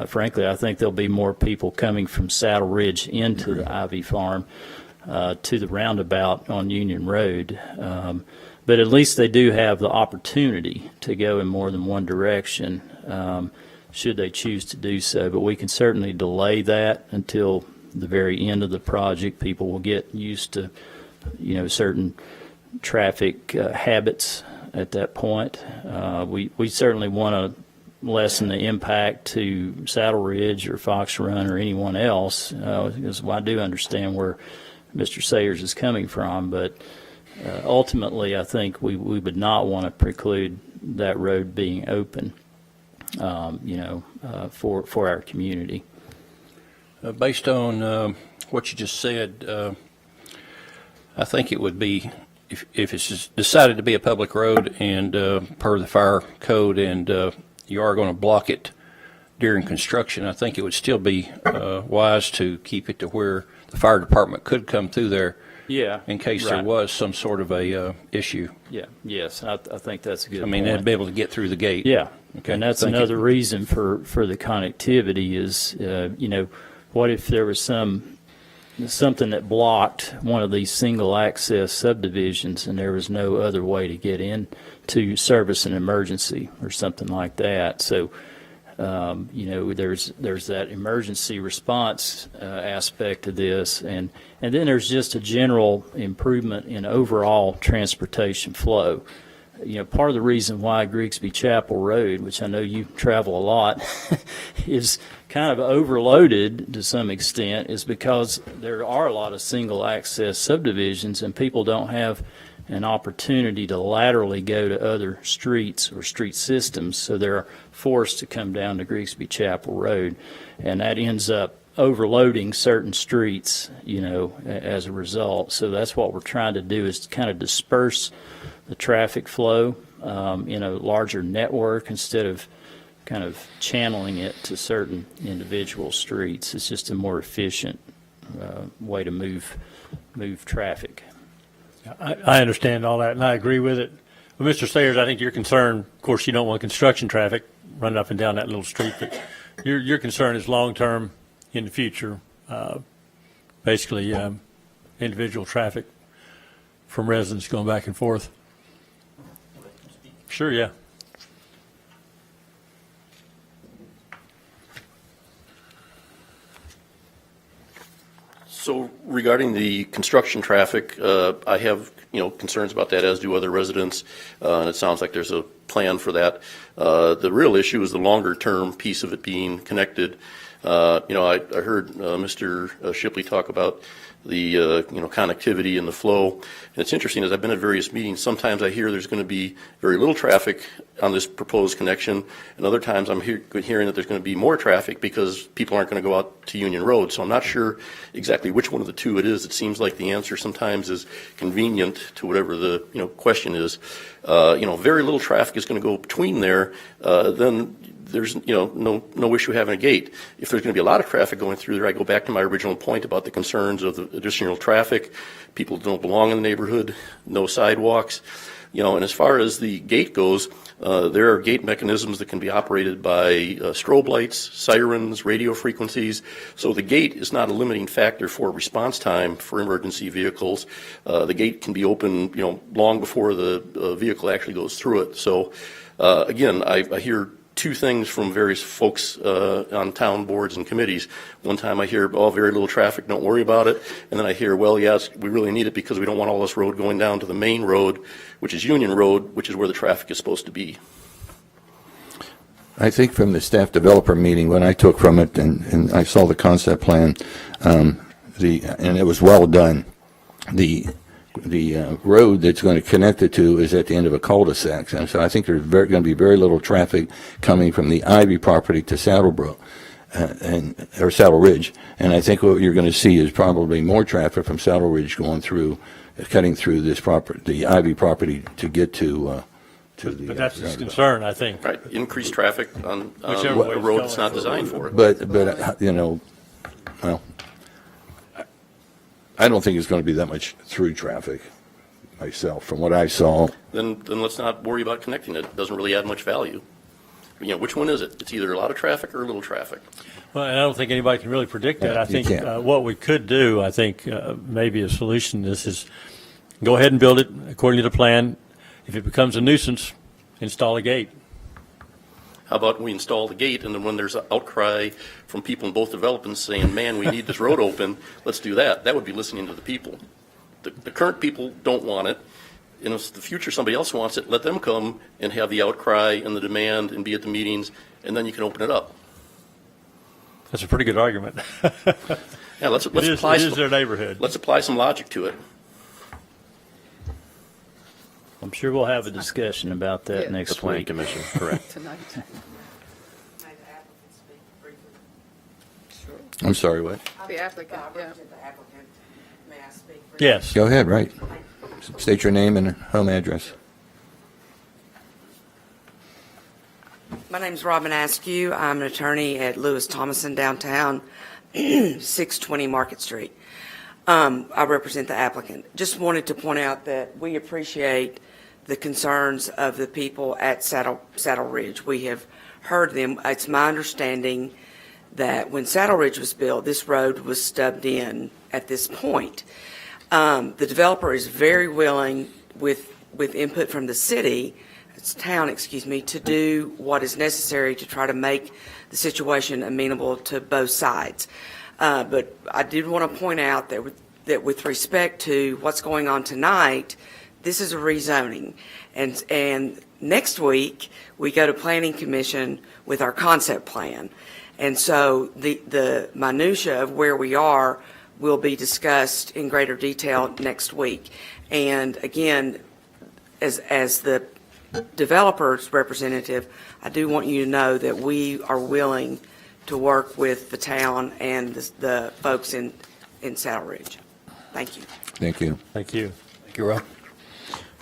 S13: Frankly, I think there'll be more people coming from Saddle Ridge into the Ivy Farm to the roundabout on Union Road. But at least they do have the opportunity to go in more than one direction should they choose to do so. But we can certainly delay that until the very end of the project. People will get used to, certain traffic habits at that point. We certainly want to lessen the impact to Saddle Ridge or Fox Run or anyone else, because I do understand where Mr. Sayers is coming from, but ultimately I think we would not want to preclude that road being open, for our community.
S9: Based on what you just said, I think it would be, if it's just decided to be a public road and per the fire code, and you are going to block it during construction, I think it would still be wise to keep it to where the fire department could come through there.
S13: Yeah,
S9: in case there was some sort of a issue.
S13: Yeah. Yes, I think that's a good
S9: I mean,
S13: point.
S9: they'd be able to get through the gate.
S13: Yeah,
S1: Okay,
S13: And that's
S1: thank you.
S13: another reason for the connectivity is, what if there was something that blocked one of these single access subdivisions and there was no other way to get in to service an emergency or something like that. So, there's that emergency response aspect of this, and then there's just a general improvement in overall transportation flow. Part of the reason why Grigsby Chapel Road, which I know you travel a lot, is kind of overloaded to some extent is because there are a lot of single access subdivisions and people don't have an opportunity to laterally go to other streets or street systems, so they're forced to come down to Grigsby Chapel Road, and that ends up overloading certain streets, as a result. So that's what we're trying to do, is to kind of disperse the traffic flow in a larger network instead of kind of channeling it to certain individual streets. It's just a more efficient way to move traffic.
S7: I understand all that, and I agree with it. But Mr. Sayers, I think your concern, of course, you don't want construction traffic running up and down that little street, but your concern is long-term in the future, basically individual traffic from residents going back and forth. Sure, yeah.
S15: So regarding the construction traffic, I have, concerns about that, as do other residents, and it sounds like there's a plan for that. The real issue is the longer-term piece of it being connected. I heard Mr. Shipley talk about the connectivity and the flow. And it's interesting, as I've been at various meetings, sometimes I hear there's going to be very little traffic on this proposed connection, and other times I'm hearing that there's going to be more traffic because people aren't going to go out to Union Road. So I'm not sure exactly which one of the two it is. It seems like the answer sometimes is convenient to whatever the question is. Very little traffic is going to go between there. Then there's no issue having a gate. If there's going to be a lot of traffic going through there, I go back to my original point about the concerns of the additional traffic. People don't belong in the neighborhood, no sidewalks. And as far as the gate goes, there are gate mechanisms that can be operated by strobe lights, sirens, radio frequencies. So the gate is not a limiting factor for response time for emergency vehicles. The gate can be open, long before the vehicle actually goes through it. So again, I hear two things from various folks on town boards and committees. One time I hear, very little traffic, don't worry about it. And then I hear, yes, we really need it because we don't want all this road going down to the main road, which is Union Road, which is where the traffic is supposed to be.
S1: I think from the staff developer meeting, when I took from it and I saw the concept plan, and it was well done, the road that's going to connect the two is at the end of a cul-de-sac. And so I think there's going to be very little traffic coming from the Ivy property to Saddlebrook or Saddle Ridge. And I think what you're going to see is probably more traffic from Saddle Ridge cutting through this the Ivy property to get to the.
S7: But that's his concern, I think.
S15: Right, increased traffic on
S7: Whichever way
S15: a
S7: it's
S15: road
S7: going.
S15: that's not designed for it.
S1: But I don't think it's going to be that much through traffic myself, from what I saw.
S15: Then let's not worry about connecting it. It doesn't really add much value. Which one is it? It's either a lot of traffic or a little traffic.
S7: Well, and I don't think anybody can really predict that. I
S1: you
S7: think
S1: can't.
S7: what we could do, maybe a solution to this is go ahead and build it according to the plan. If it becomes a nuisance, install a gate.
S15: How about we install the gate, and then when there's an outcry from people in both developments saying, man, we need this road open, let's do that. That would be listening to the people. The current people don't want it. And if in the future somebody else wants it, let them come and have the outcry and the demand and be at the meetings, and then you can open it up.
S7: That's a pretty good argument.
S15: Yeah, let's
S7: It
S15: apply
S7: is their neighborhood.
S15: Let's apply some logic to it.
S13: I'm sure we'll have a discussion about that
S5: Yeah.
S13: next
S10: The Planning
S13: week.
S10: Commission, correct.
S5: Tonight.
S1: I'm sorry, what?
S5: The applicant, yeah.
S4: May I speak?
S7: Yes.
S1: Go ahead, right. State your name and home address.
S4: My name's Robin Askew. I'm an attorney at Lewis Thomason downtown, 620 Market Street. I represent the applicant. Just wanted to point out that we appreciate the concerns of the people at Saddle Ridge. We have heard them. It's my understanding that when Saddle Ridge was built, this road was stubbed in at this point. The developer is very willing, with input from the town, to do what is necessary to try to make the situation amenable to both sides. But I did want to point out that with respect to what's going on tonight, this is a rezoning. And next week, we go to Planning Commission with our concept plan. And so the minutia of where we are will be discussed in greater detail next week. And again, as the developer's representative, I do want you to know that we are willing to work with the town and the folks in Saddle Ridge. Thank you.
S1: Thank you.
S7: Thank you.
S9: Thank you, Rob.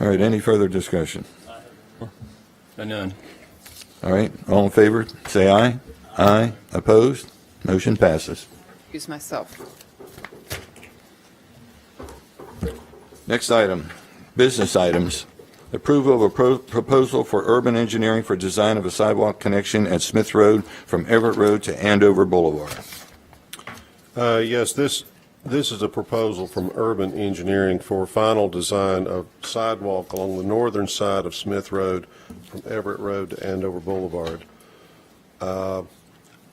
S1: All right, any further discussion?
S9: None.
S1: All right, all in favor, say aye. Aye. Opposed? Motion passes.
S5: Excuse myself.
S1: Next item, business items. Approval of a proposal for urban engineering for design of a sidewalk connection at Smith Road from Everett Road to Andover Boulevard.
S8: Yes, this is a proposal from Urban Engineering for final design of sidewalk along the northern side of Smith Road from Everett Road to Andover Boulevard.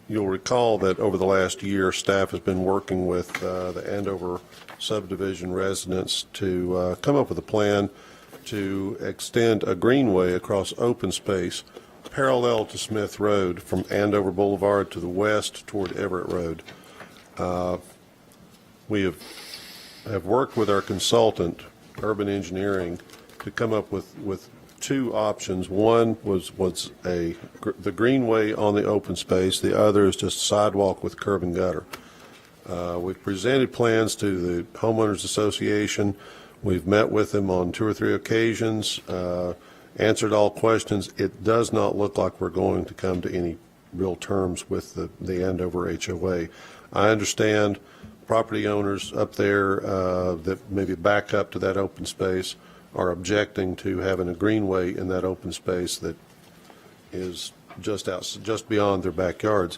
S8: You'll recall that over the last year, staff has been working with the Andover subdivision residents to come up with a plan to extend a greenway across open space parallel to Smith Road from Andover Boulevard to the west toward Everett Road. We have worked with our consultant, Urban Engineering, to come up with two options. One was the greenway on the open space. The other is just sidewalk with curb and gutter. We've presented plans to the Homeowners Association. We've met with them on 2 or 3 occasions, answered all questions. It does not look like we're going to come to any real terms with the Andover HOA. I understand property owners up there that maybe back up to that open space are objecting to having a greenway in that open space that is just beyond their backyards.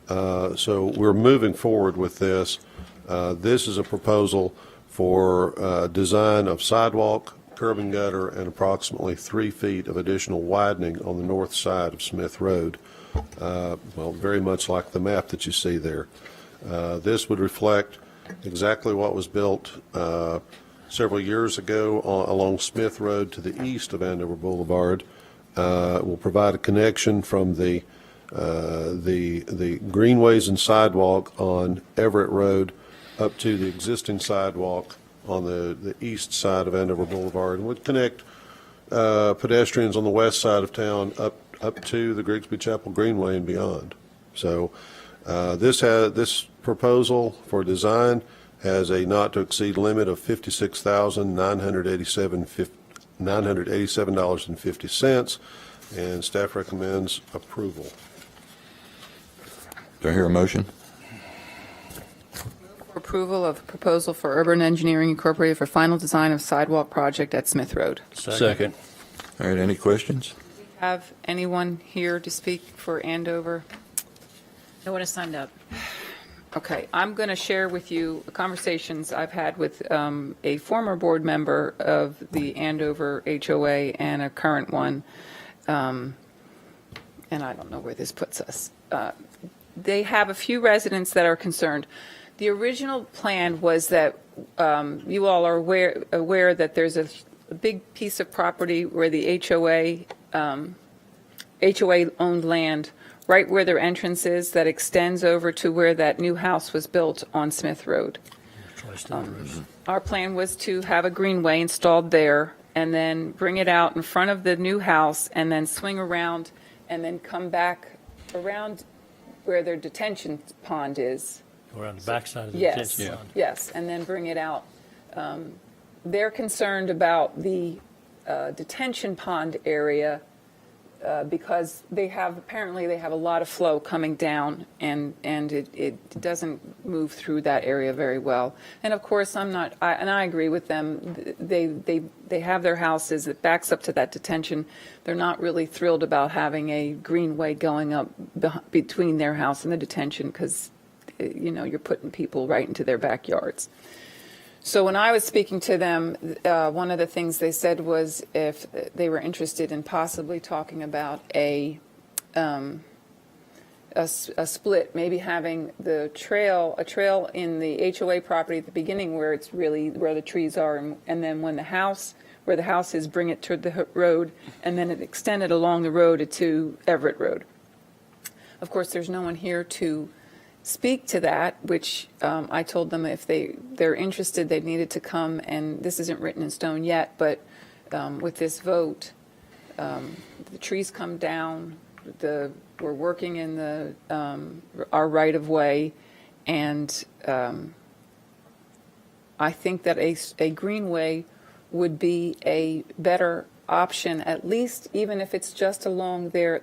S8: So we're moving forward with this. This is a proposal for design of sidewalk, curb and gutter, and approximately 3 feet of additional widening on the north side of Smith Road. Well, very much like the map that you see there. This would reflect exactly what was built several years ago along Smith Road to the east of Andover Boulevard. It will provide a connection from the greenways and sidewalk on Everett Road up to the existing sidewalk on the east side of Andover Boulevard, and would connect pedestrians on the west side of town up to the Grigsby Chapel Greenway and beyond. So this proposal for design has a not-to-exceed limit of $56,987.50, and staff recommends approval.
S1: Do I hear a motion?
S5: Approval of proposal for Urban Engineering Incorporated for final design of sidewalk project at Smith Road.
S9: Second.
S1: All right, any questions?
S5: Have anyone here to speak for Andover?
S11: No one has signed up.
S5: Okay, I'm going to share with you conversations I've had with a former board member of the Andover HOA and a current one, and I don't know where this puts us. They have a few residents that are concerned. The original plan was that you all are aware that there's a big piece of property where the HOA-owned land right where their entrance is that extends over to where that new house was built on Smith Road. Our plan was to have a greenway installed there and then bring it out in front of the new house and then swing around and then come back around where their detention pond is.
S7: Around the backside of the
S5: Yes,
S7: detention pond.
S5: yes, and then bring it out. They're concerned about the detention pond area because apparently they have a lot of flow coming down, and it doesn't move through that area very well. And of course, and I agree with them, they have their houses, it backs up to that detention. They're not really thrilled about having a greenway going up between their house and the detention, because, you're putting people right into their backyards. So when I was speaking to them, one of the things they said was if they were interested in possibly talking about a split, maybe having a trail in the HOA property at the beginning where it's really where the trees are, and then where the house is, bring it to the road, and then it extended along the road to Everett Road. Of course, there's no one here to speak to that, which I told them if they're interested, they needed to come, and this isn't written in stone yet, but with this vote, the trees come down, we're working in our right-of-way, and I think that a greenway would be a better option, at least even if it's just along their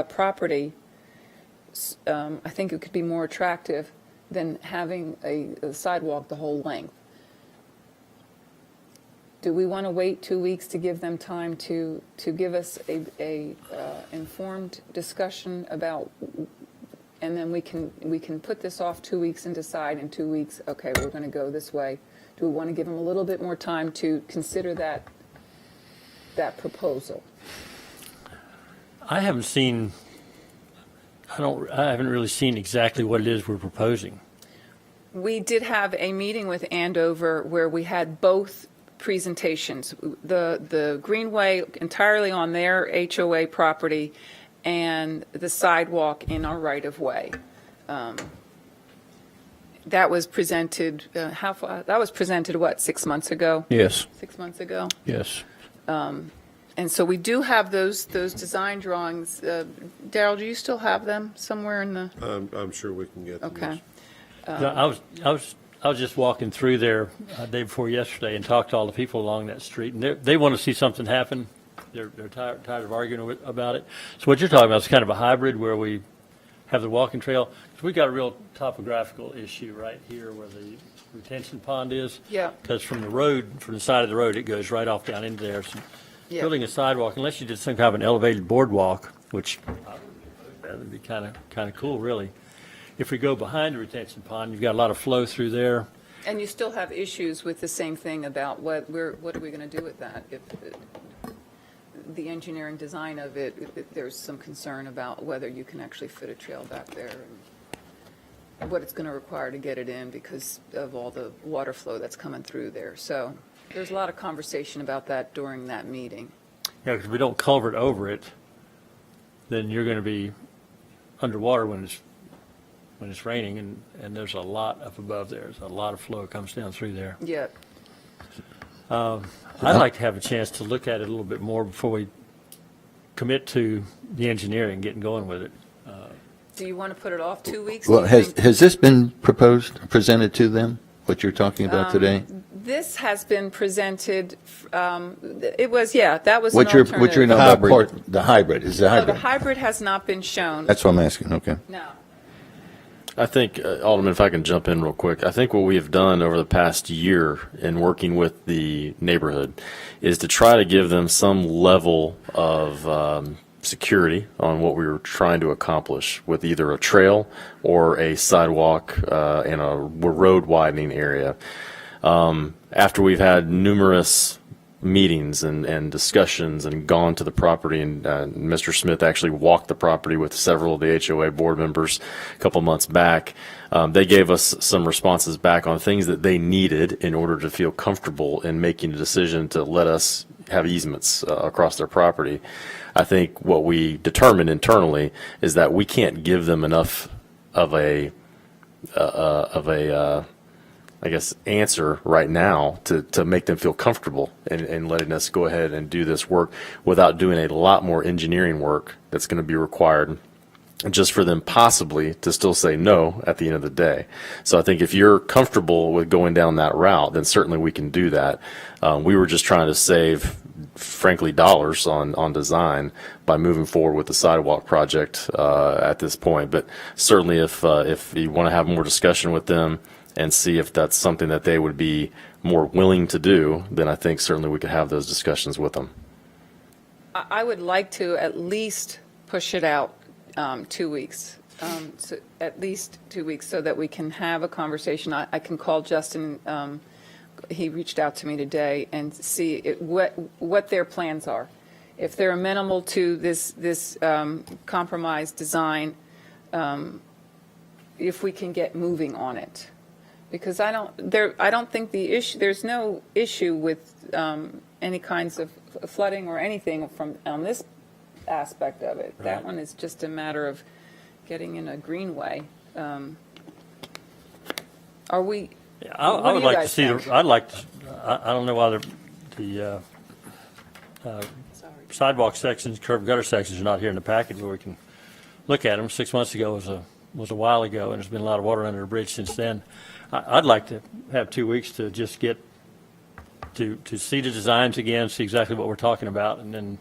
S5: property. I think it could be more attractive than having a sidewalk the whole length. Do we want to wait 2 weeks to give them time to give us a informed discussion about, and then we can put this off 2 weeks and decide in 2 weeks, okay, we're going to go this way. Do we want to give them a little bit more time to consider that proposal?
S7: I haven't really seen exactly what it is we're proposing.
S5: We did have a meeting with Andover where we had both presentations, the greenway entirely on their HOA property and the sidewalk in our right-of-way. That was presented, that was presented, what, 6 months ago?
S9: Yes.
S5: 6 months ago?
S9: Yes.
S5: And so we do have those design drawings. Darrell, do you still have them somewhere in the?
S8: I'm sure we can get them.
S5: Okay.
S7: I was just walking through there day before yesterday and talked to all the people along that street, and they want to see something happen. They're tired of arguing about it. So what you're talking about is kind of a hybrid where we have the walking trail. So we've got a real topographical issue right here where the retention pond is.
S5: Yeah.
S7: Because from the side of the road, it goes right off down into there. So
S5: Yeah.
S7: building a sidewalk, unless you did some kind of an elevated boardwalk, which that would be kind of cool, really. If we go behind the retention pond, you've got a lot of flow through there.
S5: And you still have issues with the same thing about what are we going to do with that? If the engineering design of it, there's some concern about whether you can actually fit a trail back there and what it's going to require to get it in because of all the water flow that's coming through there. So there's a lot of conversation about that during that meeting.
S7: Yeah, because if we don't culvert over it, then you're going to be underwater when it's raining, and there's a lot up above there. There's a lot of flow comes down through there.
S5: Yeah.
S7: I'd like to have a chance to look at it a little bit more before we commit to the engineering, getting going with it.
S5: Do you want to put it off 2 weeks?
S1: Well,
S5: do you think?
S1: has this been presented to them, what you're talking about today?
S5: This has been presented, it was, that was an
S1: What you're
S5: alternative.
S1: about the hybrid, is the
S5: No, the
S1: hybrid?
S5: hybrid has not been shown.
S1: That's what I'm asking, okay.
S5: No.
S10: I think, Alderman, if I can jump in real quick, I think what we have done over the past year in working with the neighborhood is to try to give them some level of security on what we were trying to accomplish with either a trail or a sidewalk in a road widening area. After we've had numerous meetings and discussions and gone to the property, and Mr. Smith actually walked the property with several of the HOA board members a couple months back. They gave us some responses back on things that they needed in order to feel comfortable in making a decision to let us have easements across their property. I think what we determined internally is that we can't give them enough of a I guess, answer right now to make them feel comfortable in letting us go ahead and do this work without doing a lot more engineering work that's going to be required just for them possibly to still say no at the end of the day. So I think if you're comfortable with going down that route, then certainly we can do that. We were just trying to save, frankly, dollars on design by moving forward with the sidewalk project at this point. But certainly if you want to have more discussion with them and see if that's something that they would be more willing to do, then I think certainly we could have those discussions with them.
S5: I would like to at least push it out 2 weeks, so at least 2 weeks, so that we can have a conversation. I can call Justin. He reached out to me today and see what their plans are. If they're amenable to this compromise design, if we can get moving on it, because I don't think there's no issue with any kinds of flooding or anything on this aspect of it. Right. That one is just a matter of getting in a greenway. Are we?
S7: Yeah, I would like to see. I'd like to. I don't know why the sidewalk sections, curb gutter sections are not here in the package where we can look at them. 6 months ago was a while ago, and there's been a lot of water under the bridge since then. I'd like to have 2 weeks to just get to see the designs again, see exactly what we're talking about, and then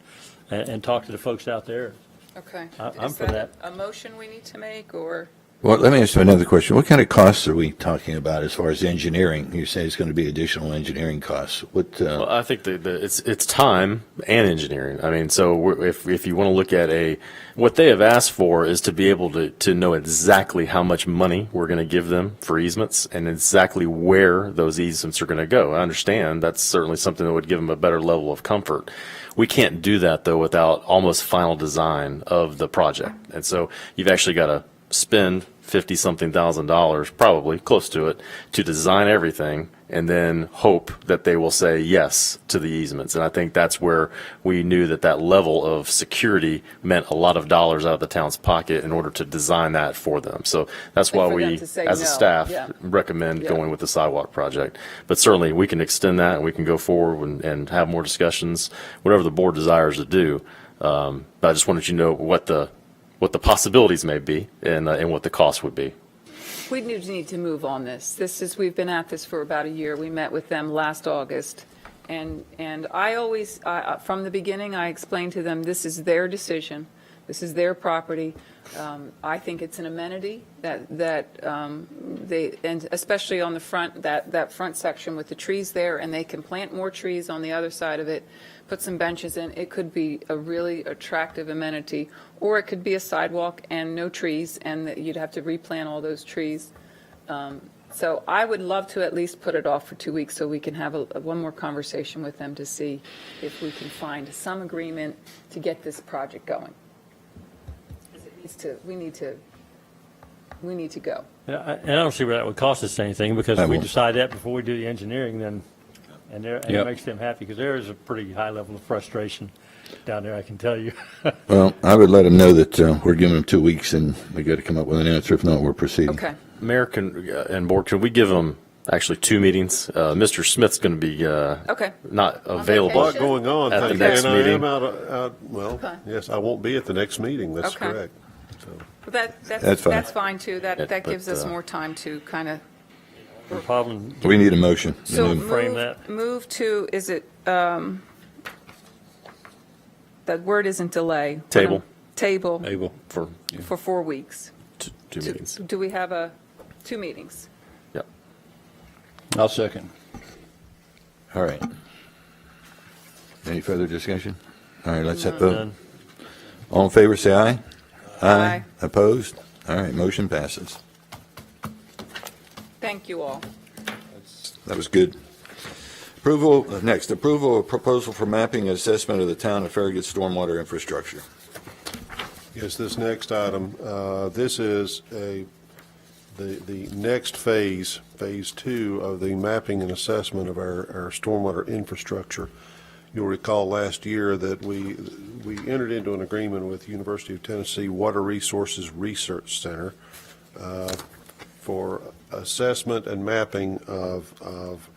S7: and talk to the folks out there.
S5: Okay.
S7: I'm for that.
S5: A motion we need to make, or?
S1: Well, let me ask you another question. What kind of costs are we talking about as far as engineering? You say it's going to be additional engineering costs. What?
S10: Well, I think it's time and engineering. I mean, so if you want to look at what they have asked for is to be able to know exactly how much money we're going to give them for easements and exactly where those easements are going to go. I understand that's certainly something that would give them a better level of comfort. We can't do that, though, without almost final design of the project. And so you've actually got to spend $50-something thousand, probably close to it, to design everything and then hope that they will say yes to the easements. And I think that's where we knew that level of security meant a lot of dollars out of the town's pocket in order to design that for them. So that's why we, as a staff, recommend going with the sidewalk project. But certainly we can extend that and we can go forward and have more discussions, whatever the board desires to do. But I just wanted you to know what the possibilities may be and what the cost would be.
S5: We need to move on this. We've been at this for about a year. We met with them last August, and I always, from the beginning, I explained to them, this is their decision. This is their property. I think it's an amenity that they, and especially on the front, that front section with the trees there, and they can plant more trees on the other side of it, put some benches in. It could be a really attractive amenity, or it could be a sidewalk and no trees, and you'd have to replant all those trees. So I would love to at least put it off for 2 weeks so we can have one more conversation with them to see if we can find some agreement to get this project going. We need to go.
S7: Yeah, and I don't see where that would cost us anything, because if we decide that before we do the engineering, then it makes them happy, because there is a pretty high level of frustration down there, I can tell you.
S1: Well, I would let them know that we're giving them 2 weeks and we got to come up with an answer. If not, we're proceeding.
S5: Okay.
S10: Mayor and board, can we give them actually 2 meetings? Mr. Smith's going to be not available
S8: A lot going on.
S10: at the next
S8: and
S10: meeting.
S8: I am yes, I won't be at the next meeting. That's
S5: Okay.
S8: correct. So.
S5: Well,
S1: That's fine.
S5: that's fine, too. That gives us
S10: but,
S5: more time to kind of.
S7: The problem,
S1: We need a motion.
S5: So
S7: frame that.
S5: move to, is it, that word isn't delay.
S10: Table.
S5: Table
S10: Able for
S5: for 4 weeks.
S10: two meetings.
S5: Do we have 2 meetings?
S10: Yep.
S9: I'll second.
S1: All right. Any further discussion? All right, let's have vote.
S7: Done.
S1: All in favor, say aye.
S5: Aye.
S1: Opposed? All right, motion passes.
S5: Thank you all.
S1: That was good. Next, approval of proposal for mapping and assessment of the town of Farragut stormwater infrastructure.
S8: Yes, this next item, this is the next phase 2 of the mapping and assessment of our stormwater infrastructure. You'll recall last year that we entered into an agreement with University of Tennessee Water Resources Research Center for assessment and mapping of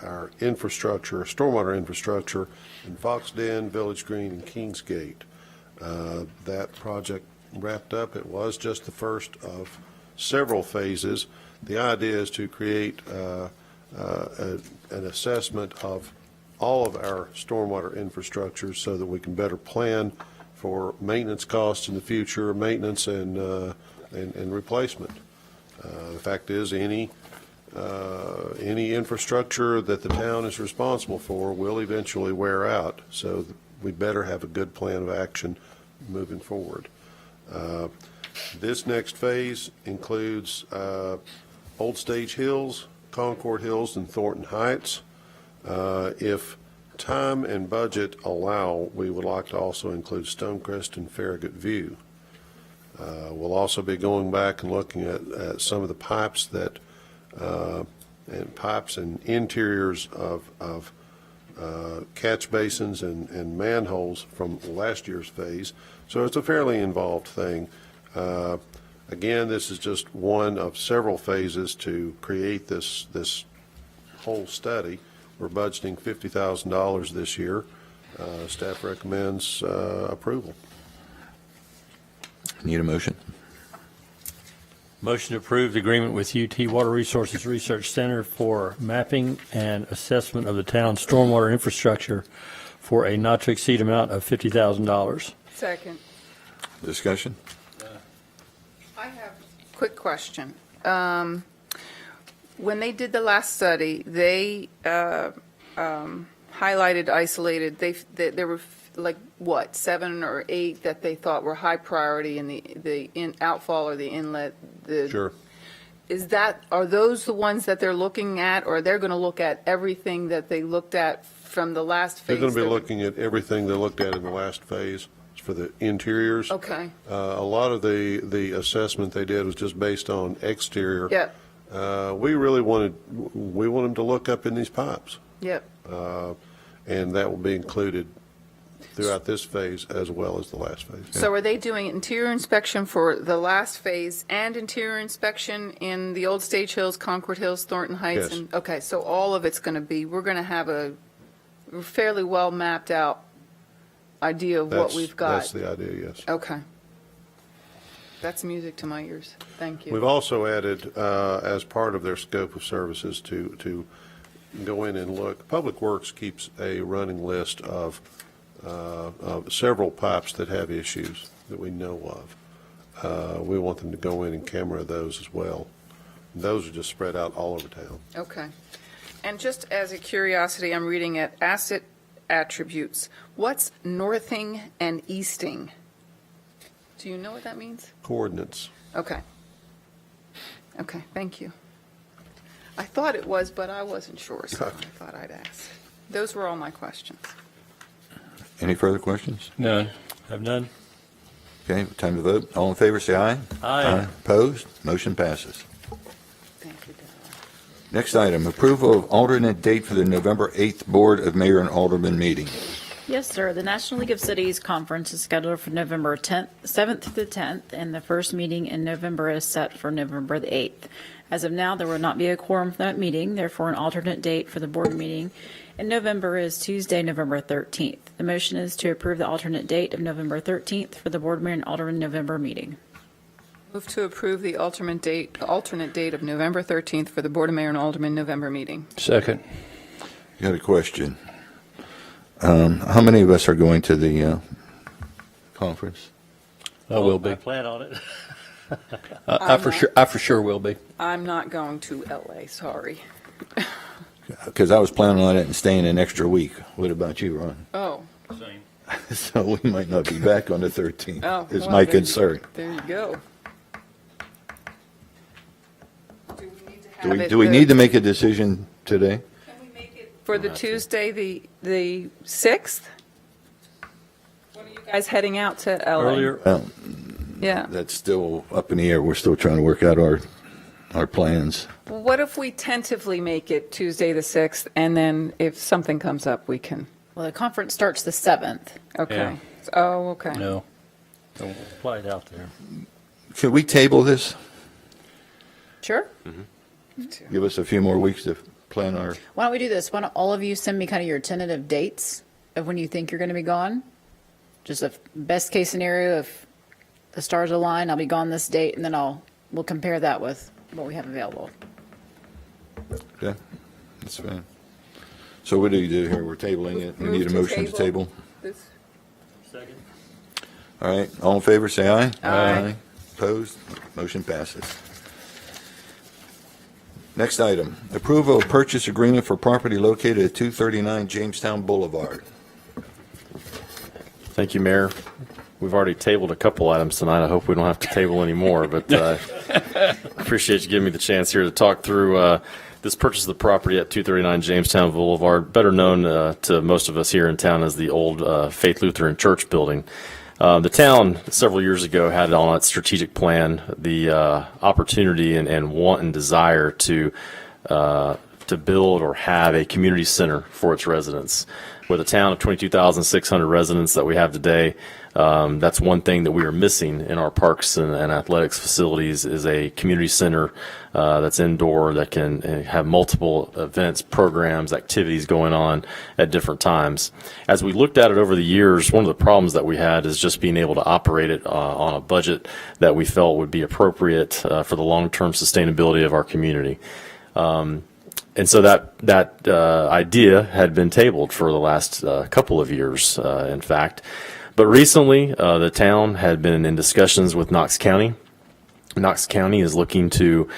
S8: our infrastructure, stormwater infrastructure in Fox Den, Village Green, and Kingsgate. That project wrapped up. It was just the first of several phases. The idea is to create an assessment of all of our stormwater infrastructure so that we can better plan for maintenance costs in the future, maintenance and replacement. The fact is, any infrastructure that the town is responsible for will eventually wear out, so we better have a good plan of action moving forward. This next phase includes Old Stage Hills, Concord Hills, and Thornton Heights. If time and budget allow, we would like to also include Stonecrest and Farragut View. We'll also be going back and looking at some of the pipes that and interiors of catch basins and manholes from last year's phase. So it's a fairly involved thing. Again, this is just one of several phases to create this whole study. We're budgeting $50,000 this year. Staff recommends approval.
S1: Need a motion?
S7: Motion to approve the agreement with UT Water Resources Research Center for mapping and assessment of the town's stormwater infrastructure for a not to exceed amount of $50,000.
S5: Second.
S1: Discussion?
S5: I have a quick question. When they did the last study, they highlighted, isolated, there were like, what, 7 or 8 that they thought were high priority in the outfall or the inlet?
S8: Sure.
S5: Are those the ones that they're looking at, or they're going to look at everything that they looked at from the last phase?
S8: They're going to be looking at everything they looked at in the last phase for the interiors.
S5: Okay.
S8: A lot of the assessment they did was just based on exterior.
S5: Yep.
S8: We want them to look up in these pipes.
S5: Yep.
S8: And that will be included throughout this phase as well as the last phase.
S5: So are they doing interior inspection for the last phase and interior inspection in the Old Stage Hills, Concord Hills, Thornton Heights?
S8: Yes.
S5: Okay, so all of it's going to be, we're going to have a fairly well mapped out idea of what we've got.
S8: That's the idea, yes.
S5: Okay. That's music to my ears. Thank you.
S8: We've also added, as part of their scope of services, to go in and look. Public Works keeps a running list of several pipes that have issues that we know of. We want them to go in and camera those as well. Those are just spread out all over town.
S5: Okay. And just as a curiosity, I'm reading at asset attributes. What's northing and easting? Do you know what that means?
S8: Coordinates.
S5: Okay. Okay, thank you. I thought it was, but I wasn't sure, so I thought I'd ask. Those were all my questions.
S1: Any further questions?
S7: None. Have none?
S1: Okay, time to vote. All in favor, say aye.
S7: Aye.
S1: Opposed? Motion passes.
S5: Thank you, Darrell.
S1: Next item, approval of alternate date for the November 8th Board of Mayor and Alderman meeting.
S11: Yes, sir. The National League of Cities Conference is scheduled for November 7th to the 10th, and the first meeting in November is set for November the 8th. As of now, there will not be a quorum for that meeting. Therefore, an alternate date for the board meeting in November is Tuesday, November 13th. The motion is to approve the alternate date of November 13th for the board mayor and alderman November meeting.
S5: Move to approve the alternate date of November 13th for the Board of Mayor and Alderman November meeting.
S9: Second.
S1: Got a question. How many of us are going to the conference?
S9: I will be.
S7: I plan on it.
S9: I for sure will be.
S5: I'm not going to LA, sorry.
S1: Because I was planning on it and staying an extra week. What about you, Ron?
S5: Oh,
S7: Same.
S1: So we might not be back on the 13th,
S5: oh.
S1: is
S5: well,
S1: my
S5: there-
S1: concern.
S5: There you go.
S1: Do we need to make a decision today?
S5: For the Tuesday, the 6th? When are you guys heading out to LA?
S7: Earlier,
S1: Well,
S5: Yeah.
S1: that's still up in the air. We're still trying to work out our plans.
S5: Well, what if we tentatively make it Tuesday, the 6th, and then if something comes up, we can,
S11: Well, the conference starts the 7th.
S5: okay.
S7: Yeah.
S5: Oh, okay.
S9: No.
S7: don't apply it out there.
S1: Should we table this?
S5: Sure?
S1: Give us a few more weeks to plan our,
S11: Why don't we do this? Why don't all of you send me kind of your tentative dates of when you think you're going to be gone? Just a best case scenario, if the stars align, I'll be gone this date, and then we'll compare that with what we have available.
S1: Okay, that's fine. So what do you do here? We're tabling it. We need a motion to table.
S5: This-
S7: Second.
S1: All right, all in favor, say aye.
S5: Aye.
S1: Opposed? Motion passes. Next item, approval of purchase agreement for property located at 239 Jamestown Boulevard.
S10: Thank you, Mayor. We've already tabled a couple items tonight. I hope we don't have to table any more, but appreciate you giving me the chance here to talk through this purchase of the property at 239 Jamestown Boulevard, better known to most of us here in town as the old Faith Lutheran Church building. The town several years ago had on its strategic plan the opportunity and want and desire to build or have a community center for its residents. With a town of 22,600 residents that we have today, that's one thing that we are missing in our parks and athletics facilities is a community center that's indoor that can have multiple events, programs, activities going on at different times. As we looked at it over the years, one of the problems that we had is just being able to operate it on a budget that we felt would be appropriate for the long-term sustainability of our community. And so that idea had been tabled for the last couple of years, in fact. But recently, the town had been in discussions with Knox County. Knox County is looking to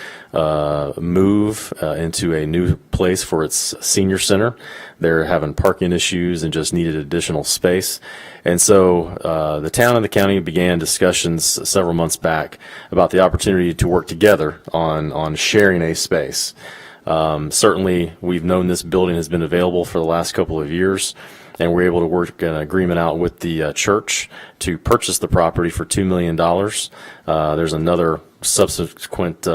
S10: move into a new place for its senior center. They're having parking issues and just needed additional space. And so the town and the county began discussions several months back about the opportunity to work together on sharing a space. Certainly, we've known this building has been available for the last couple of years, and we're able to work an agreement out with the church to purchase the property for $2 million. There's another subsequent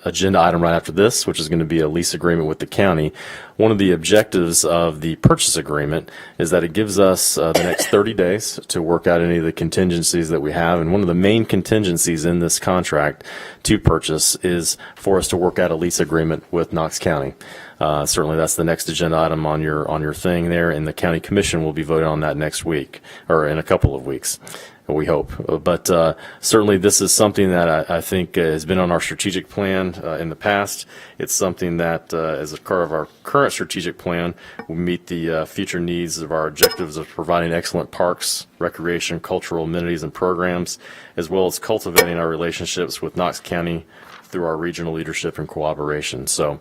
S10: agenda item right after this, which is going to be a lease agreement with the county. One of the objectives of the purchase agreement is that it gives us the next 30 days to work out any of the contingencies that we have. And one of the main contingencies in this contract to purchase is for us to work out a lease agreement with Knox County. Certainly that's the next agenda item on your thing there, and the county commission will be voting on that next week, or in a couple of weeks, we hope. But certainly this is something that I think has been on our strategic plan in the past. It's something that, as a part of our current strategic plan, will meet the future needs of our objectives of providing excellent parks, recreation, cultural amenities, and programs, as well as cultivating our relationships with Knox County through our regional leadership and cooperation. So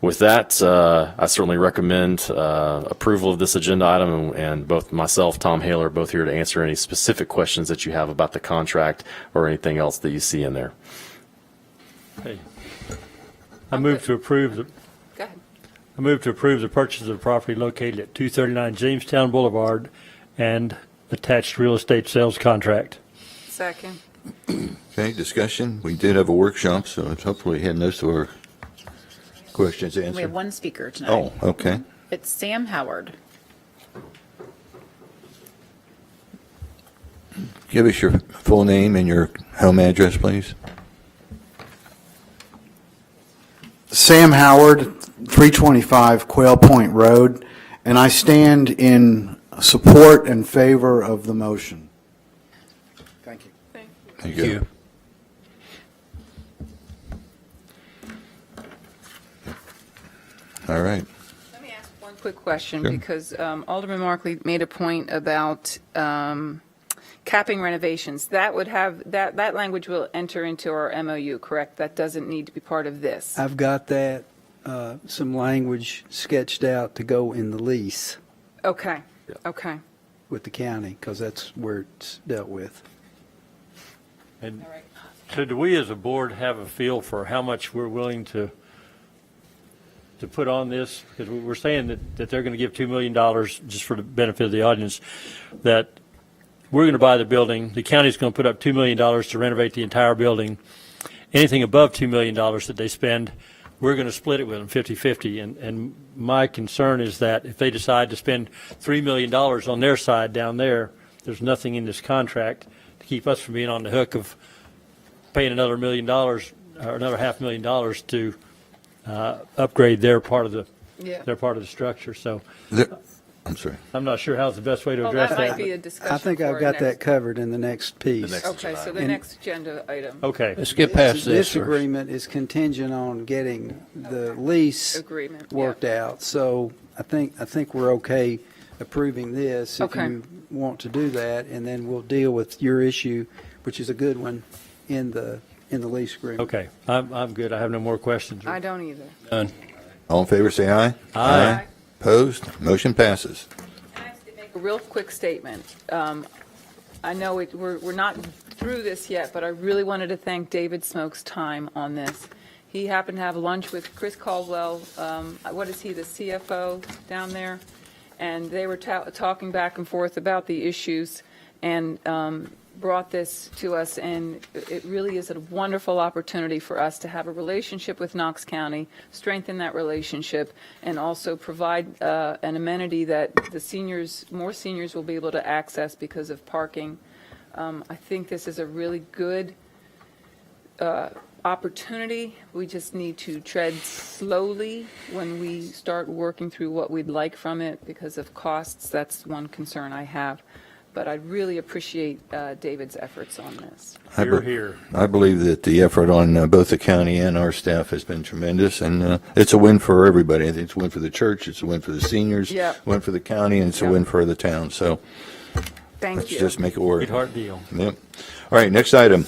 S10: with that, I certainly recommend approval of this agenda item, and both myself, Tom Hale, are both here to answer any specific questions that you have about the contract or anything else that you see in there.
S7: Hey, I move to approve
S5: Go ahead.
S7: I move to approve the purchase of the property located at 239 Jamestown Boulevard and attached real estate sales contract.
S5: Second.
S1: Okay, discussion. We did have a workshop, so it's hopefully had most of our questions answered.
S11: We have one speaker tonight.
S1: Oh, okay.
S11: It's Sam Howard.
S1: Give us your full name and your home address, please.
S16: Sam Howard, 325 Quail Point Road, and I stand in support and favor of the motion. Thank you.
S1: Thank you. All right.
S5: Let me ask one quick question,
S1: Sure.
S5: because Alderman Markley made a point about capping renovations. That would have, that language will enter into our MOU, correct? That doesn't need to be part of this.
S14: I've got that, some language sketched out to go in the lease
S5: Okay, okay.
S14: with the county, because that's where it's dealt with.
S7: And so do we as a board have a feel for how much we're willing to put on this? Because we're saying that they're going to give $2 million, just for the benefit of the audience, that we're going to buy the building, the county's going to put up $2 million to renovate the entire building. Anything above $2 million that they spend, we're going to split it with them 50-50. And my concern is that if they decide to spend $3 million on their side down there, there's nothing in this contract to keep us from being on the hook of paying another $1 million or another $500,000 to upgrade their part of the
S5: Yeah.
S7: their part of the structure. So
S1: I'm sorry.
S7: I'm not sure how's the best way to
S5: Well,
S7: address
S5: that might
S7: that.
S5: be a discussion
S14: I think
S5: for
S14: I've
S5: our
S14: got
S5: next-
S14: that covered in the next piece.
S5: Okay, so the
S14: And-
S5: next agenda item.
S7: Okay.
S9: Let's get past this
S14: This
S9: first.
S14: agreement is contingent on getting the lease
S5: Agreement, yeah.
S14: worked out. So I think we're okay approving this if
S5: Okay.
S14: you want to do that, and then we'll deal with your issue, which is a good one, in the lease agreement.
S7: Okay, I'm good. I have no more questions.
S5: I don't either.
S9: Done.
S1: All in favor, say aye.
S7: Aye.
S1: Opposed? Motion passes.
S5: Make a real quick statement. I know we're not through this yet, but I really wanted to thank David Smoke's time on this. He happened to have lunch with Chris Caldwell, what is he, the CFO down there? And they were talking back and forth about the issues and brought this to us, and it really is a wonderful opportunity for us to have a relationship with Knox County, strengthen that relationship, and also provide an amenity that more seniors will be able to access because of parking. I think this is a really good opportunity. We just need to tread slowly when we start working through what we'd like from it because of costs. That's one concern I have. But I really appreciate David's efforts on this.
S7: Hear, hear.
S1: I believe that the effort on both the county and our staff has been tremendous, and it's a win for everybody. I think it's a win for the church, it's a win for the seniors,
S5: Yep.
S1: a win for the county, and it's a
S5: Yep.
S1: win for the town. So
S5: Thank
S1: let's
S5: you.
S1: just make it work.
S7: Sweetheart deal.
S1: Yep. All right, next item.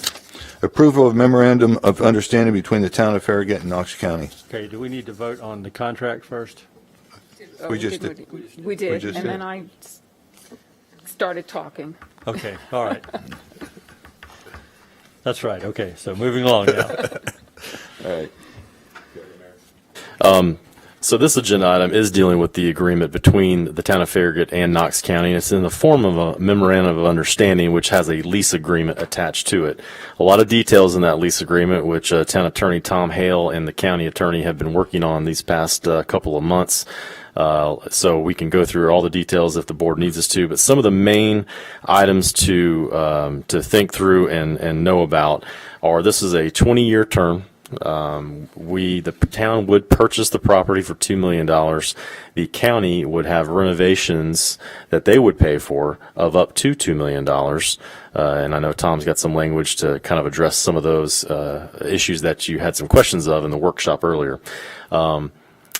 S1: Approval of memorandum of understanding between the town of Farragut and Knox County.
S7: Okay, do we need to vote on the contract first?
S1: We just did.
S5: We did,
S1: just
S5: and
S1: did.
S5: then I started talking.
S7: Okay, all right. That's right, okay, so moving along now.
S1: All right.
S10: So this agenda item is dealing with the agreement between the town of Farragut and Knox County. And it's in the form of a memorandum of understanding, which has a lease agreement attached to it. A lot of details in that lease agreement, which town attorney Tom Hale and the county attorney have been working on these past couple of months. So we can go through all the details if the board needs us to. But some of the main items to think through and know about are: this is a 20-year term. The town would purchase the property for $2 million. The county would have renovations that they would pay for of up to $2 million. And I know Tom's got some language to kind of address some of those issues that you had some questions of in the workshop earlier.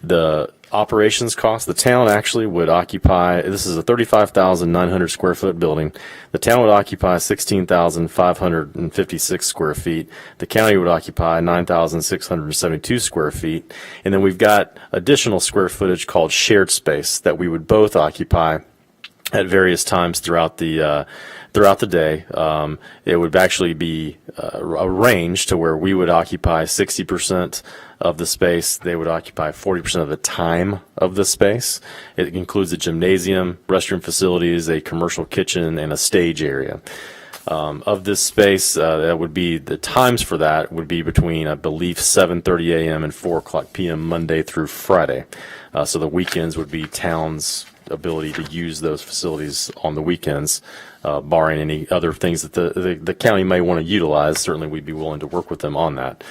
S10: The operations cost, the town actually would occupy, this is a 35,900 square foot building. The town would occupy 16,556 square feet. The county would occupy 9,672 square feet. And then we've got additional square footage called shared space that we would both occupy at various times throughout the day. It would actually be arranged to where we would occupy 60% of the space. They would occupy 40% of the time of the space. It includes a gymnasium, restroom facilities, a commercial kitchen, and a stage area. Of this space, that would be, the times for that would be between, I believe, 7:30 a.m. and 4 o'clock p.m. Monday through Friday. So the weekends would be town's ability to use those facilities on the weekends, barring any other things that the county may want to utilize. Certainly, we'd be willing to work with them on that.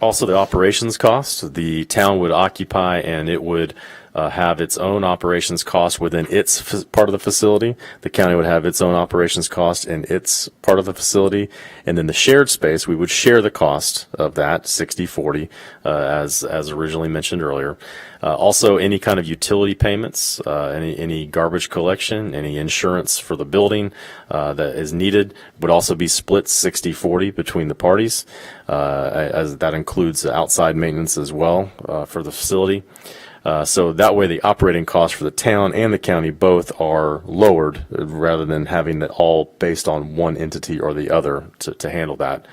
S10: Also, the operations cost, the town would occupy, and it would have its own operations cost within its part of the facility. The county would have its own operations cost in its part of the facility. And then the shared space, we would share the cost of that, 60-40, as originally mentioned earlier. Also, any kind of utility payments, any garbage collection, any insurance for the building that is needed would also be split 60-40 between the parties, as that includes outside maintenance as well for the facility. So that way the operating costs for the town and the county both are lowered rather than having it all based on one entity or the other to handle that.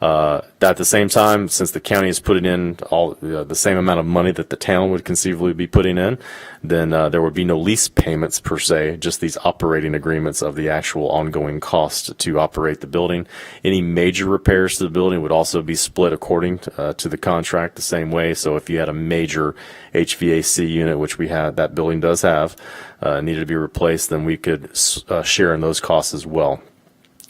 S10: At the same time, since the county is putting in all the same amount of money that the town would conceivably be putting in, then there would be no lease payments per se, just these operating agreements of the actual ongoing cost to operate the building. Any major repairs to the building would also be split according to the contract the same way. So if you had a major HVAC unit, which that building does have, needed to be replaced, then we could share in those costs as well.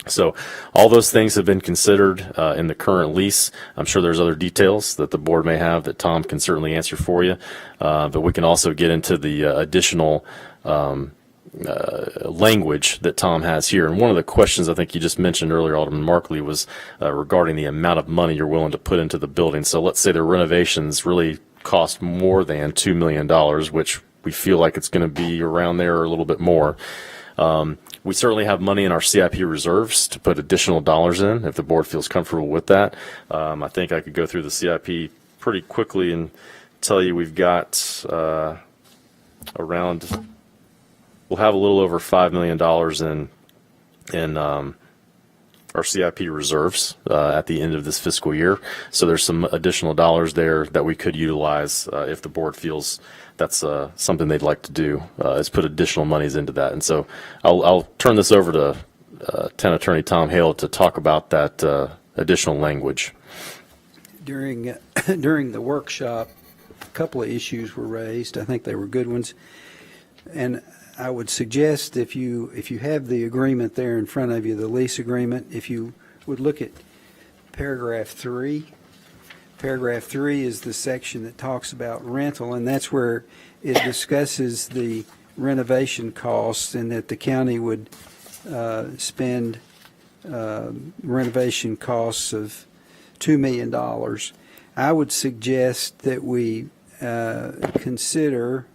S10: So all those things have been considered in the current lease. I'm sure there's other details that the board may have that Tom can certainly answer for you. But we can also get into the additional language that Tom has here. And one of the questions I think you just mentioned earlier, Alderman Markley, was regarding the amount of money you're willing to put into the building. So let's say the renovations really cost more than $2 million, which we feel like it's going to be around there or a little bit more. We certainly have money in our CIP reserves to put additional dollars in if the board feels comfortable with that. I think I could go through the CIP pretty quickly and tell you we've got around, we'll have a little over $5 million in our CIP reserves at the end of this fiscal year. So there's some additional dollars there that we could utilize if the board feels that's something they'd like to do, is put additional monies into that. And so I'll turn this over to Town Attorney Tom Hale to talk about that additional language.
S14: During the workshop, a couple of issues were raised. I think they were good ones. And I would suggest if you have the agreement there in front of you, the lease agreement, if you would look at paragraph 3. Paragraph 3 is the section that talks about rental, and that's where it discusses the renovation costs and that the county would spend renovation costs of $2 million. I would suggest that we consider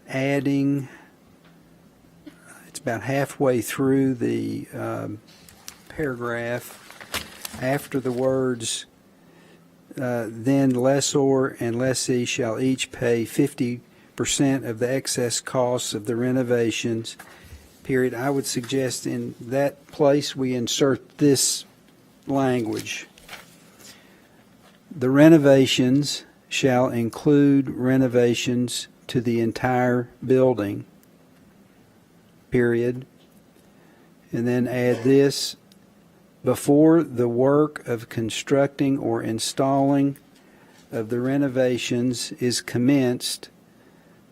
S14: adding, it's about halfway through the paragraph, after the words, then lessor and lessee shall each pay 50% of the excess costs of the renovations, period. I would suggest in that place we insert this language. The renovations shall include renovations to the entire building, period. And then add this, before the work of constructing or installing of the renovations is commenced,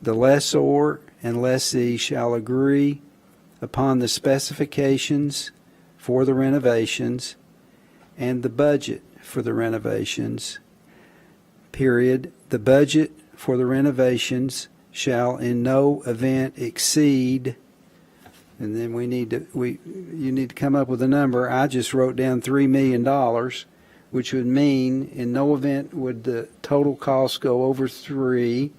S14: the lessor and lessee shall agree upon the specifications for the renovations and the budget for the renovations, period. The budget for the renovations shall in no event exceed, and then you need to come up with a number. I just wrote down $3 million, which would mean in no event would the total cost go over 3.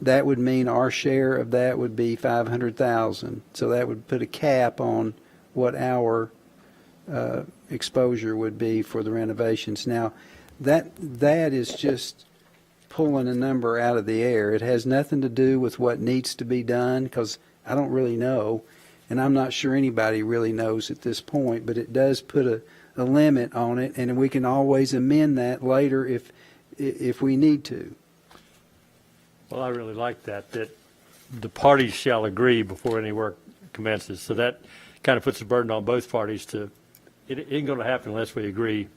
S14: That would mean our share of that would be $500,000. So that would put a cap on what our exposure would be for the renovations. Now, that is just pulling a number out of the air. It has nothing to do with what needs to be done, because I don't really know, and I'm not sure anybody really knows at this point, but it does put a limit on it, and we can always amend that later if we need to.
S7: Well, I really like that the parties shall agree before any work commences. So that kind of puts a burden on both parties to, it ain't going to happen unless we agree.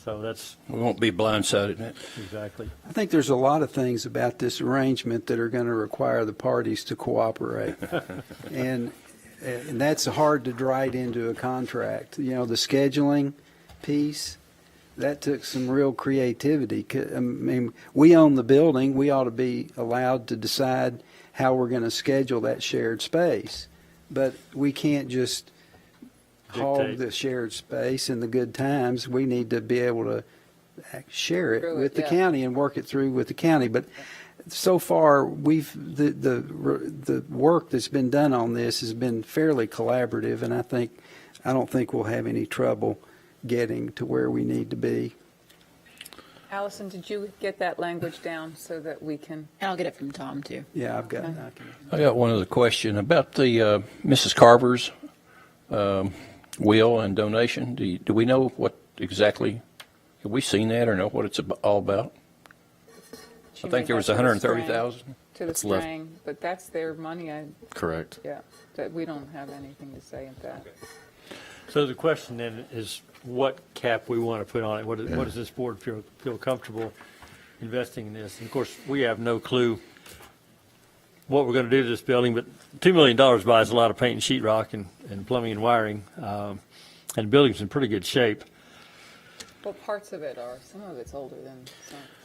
S7: So that's.
S9: We won't be blindsided.
S7: Exactly.
S14: I think there's a lot of things about this arrangement that are going to require the parties to cooperate. and that's hard to write into a contract. You know, the scheduling piece, that took some real creativity. I mean, we own the building. We ought to be allowed to decide how we're going to schedule that shared space. But we can't just hog the shared space and the good times. We need to be able to share it with the county and work it through with the county. But so far, the work that's been done on this has been fairly collaborative, and I don't think we'll have any trouble getting to where we need to be.
S5: Allison, did you get that language down so that we can?
S11: And I'll get it from Tom, too.
S14: Yeah, I've got it.
S9: I got one other question about the Mrs. Carver's will and donation. Do we know what exactly, have we seen that or know what it's all about? I think there was 130,000.
S5: To the spraying, but that's their money.
S10: Correct.
S5: Yeah, that we don't have anything to say at that.
S7: So the question then is what cap we want to put on it. What does this board feel comfortable investing in this? And of course, we have no clue what we're going to do to this building, but $2 million buys a lot of paint and sheetrock and plumbing and wiring, and the building's in pretty good shape.
S5: Well, parts of it are. Some of it's older than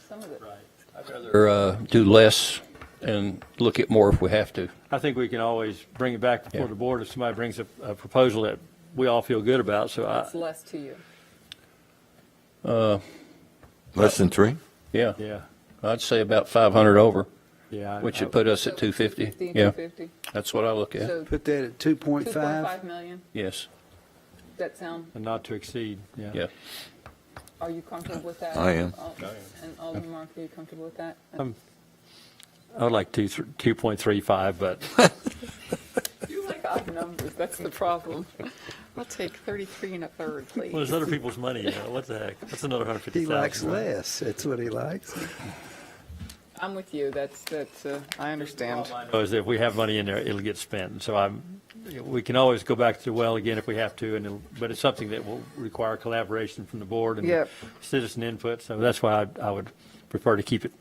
S5: some of it.
S7: Right.
S9: I'd rather do less and look at more if we have to.
S7: I think we can always bring it back before the board if somebody brings a proposal that we all feel good about. So
S5: What's less to you?
S1: Less than 3?
S9: Yeah,
S7: yeah,
S9: I'd say about 500 over,
S7: yeah.
S9: which would put us at 250.
S5: 50 and
S9: Yeah,
S5: 250?
S9: that's what I look at.
S5: So
S14: Put that at 2.5.
S5: 2.5 million?
S9: Yes,
S5: Does that sound,
S7: And not to exceed. Yeah.
S9: yeah.
S5: are you comfortable with that?
S1: I am.
S5: And Alderman Mark, are you comfortable with that?
S7: I would like 2.35, but
S5: You like odd numbers, that's the problem. I'll take 33 and a third, please.
S7: well, there's other people's money. You know, what the heck? That's another 150,000.
S14: He likes less. That's what he likes.
S5: I'm with you, that's, I understand.
S7: Is if we have money in there, it'll get spent. So we can always go back to the well again if we have to, but it's something that will require collaboration from the board and
S5: Yep.
S7: citizen input. So that's why I would prefer to keep it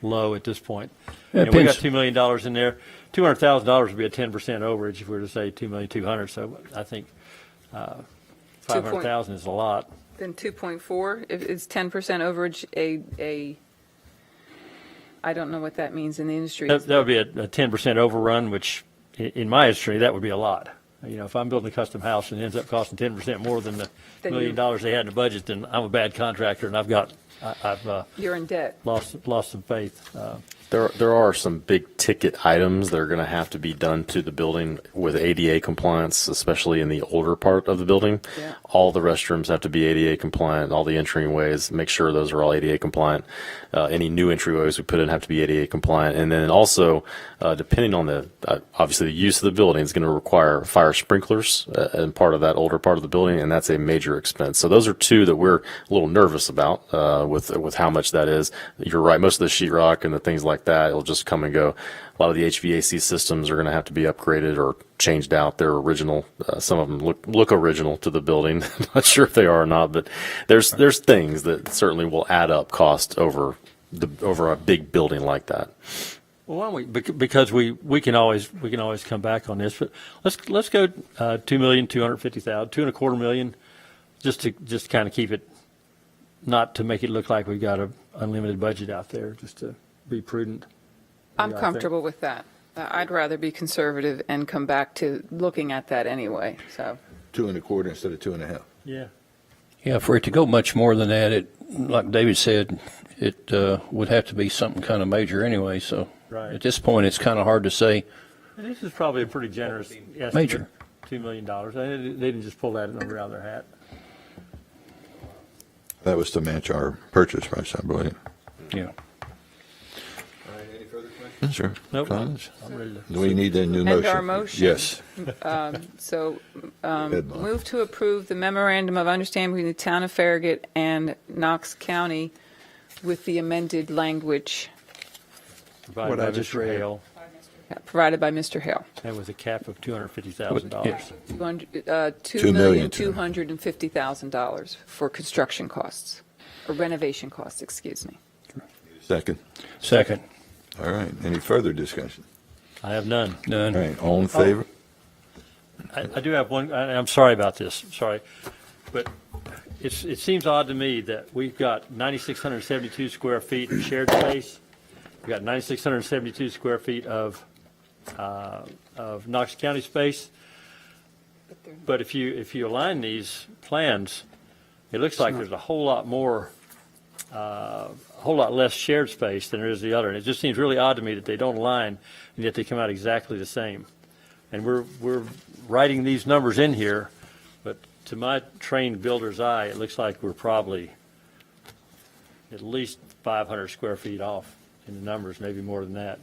S7: low at this point.
S9: Yeah,
S7: And we got
S9: depends.
S7: $2 million in there. $200,000 would be a 10% overage if we were to say $2,200,000. So I think 500,000 is a lot.
S5: Then 2.4, if it's 10% overage, I don't know what that means in the industry.
S7: That would be a 10% overrun, which in my history, that would be a lot. You know, if I'm building a custom house and it ends up costing 10% more than the
S5: Then
S7: $1 million they had in the budget, then I'm a bad contractor and I've
S5: You're in debt.
S7: lost some faith.
S10: There are some big ticket items that are going to have to be done to the building with ADA compliance, especially in the older part of the building.
S5: Yeah.
S10: All the restrooms have to be ADA compliant, all the entryways, make sure those are all ADA compliant. Any new entryways we put in have to be ADA compliant. And then also, depending on obviously the use of the building is going to require fire sprinklers and part of that older part of the building, and that's a major expense. So those are two that we're a little nervous about with how much that is. You're right, most of the sheetrock and the things like that, it'll just come and go. A lot of the HVAC systems are going to have to be upgraded or changed out. They're original. Some of them look original to the building. I'm not sure if they are or not, but there's things that certainly will add up cost over a big building like that.
S7: Well, why don't we, because we can always come back on this, but let's go $2,250,000, $2.25 million, just to kind of keep it, not to make it look like we've got an unlimited budget out there, just to be prudent.
S5: I'm
S7: Yeah, I
S5: comfortable with that. I'd rather be conservative and come back to looking at that anyway, so.
S1: 2.25 instead of 2.5.
S7: Yeah.
S9: Yeah, for it to go much more than that, like David said, it would have to be something kind of major anyway. So
S7: Right.
S9: at this point, it's kind of hard to say.
S7: This is probably a pretty generous estimate.
S9: Major.
S7: $2 million. They didn't just pull that number out of their hat.
S1: That was to match our purchase price, I believe.
S9: Yeah.
S1: Sure.
S7: Nope.
S1: Comments?
S7: I'm ready to.
S1: Do we need a new motion?
S5: And our motion.
S1: Yes.
S5: So
S1: Ahead, Bob.
S5: move to approve the memorandum of understanding between the town of Farragut and Knox County with the amended language
S7: Provided
S14: What
S7: by
S14: I just
S7: Mr.
S14: read.
S7: Hale.
S5: provided by Mr. Hale.
S7: That was a cap of $250,000.
S5: $2,250,000 for construction costs, or renovation costs, excuse me.
S1: Second.
S9: Second.
S1: All right. Any further discussion?
S7: I have none.
S1: All
S9: None.
S1: right. All in favor?
S7: I do have one, and I'm sorry about this, sorry, but it seems odd to me that we've got 9,672 square feet of shared space. We've got 9,672 square feet of Knox County space. But if you align these plans, it looks like there's a whole lot more, a whole lot less shared space than there is the other. And it just seems really odd to me that they don't align, and yet they come out exactly the same. And we're writing these numbers in here, but to my trained builder's eye, it looks like we're probably at least 500 square feet off in the numbers, maybe more than that.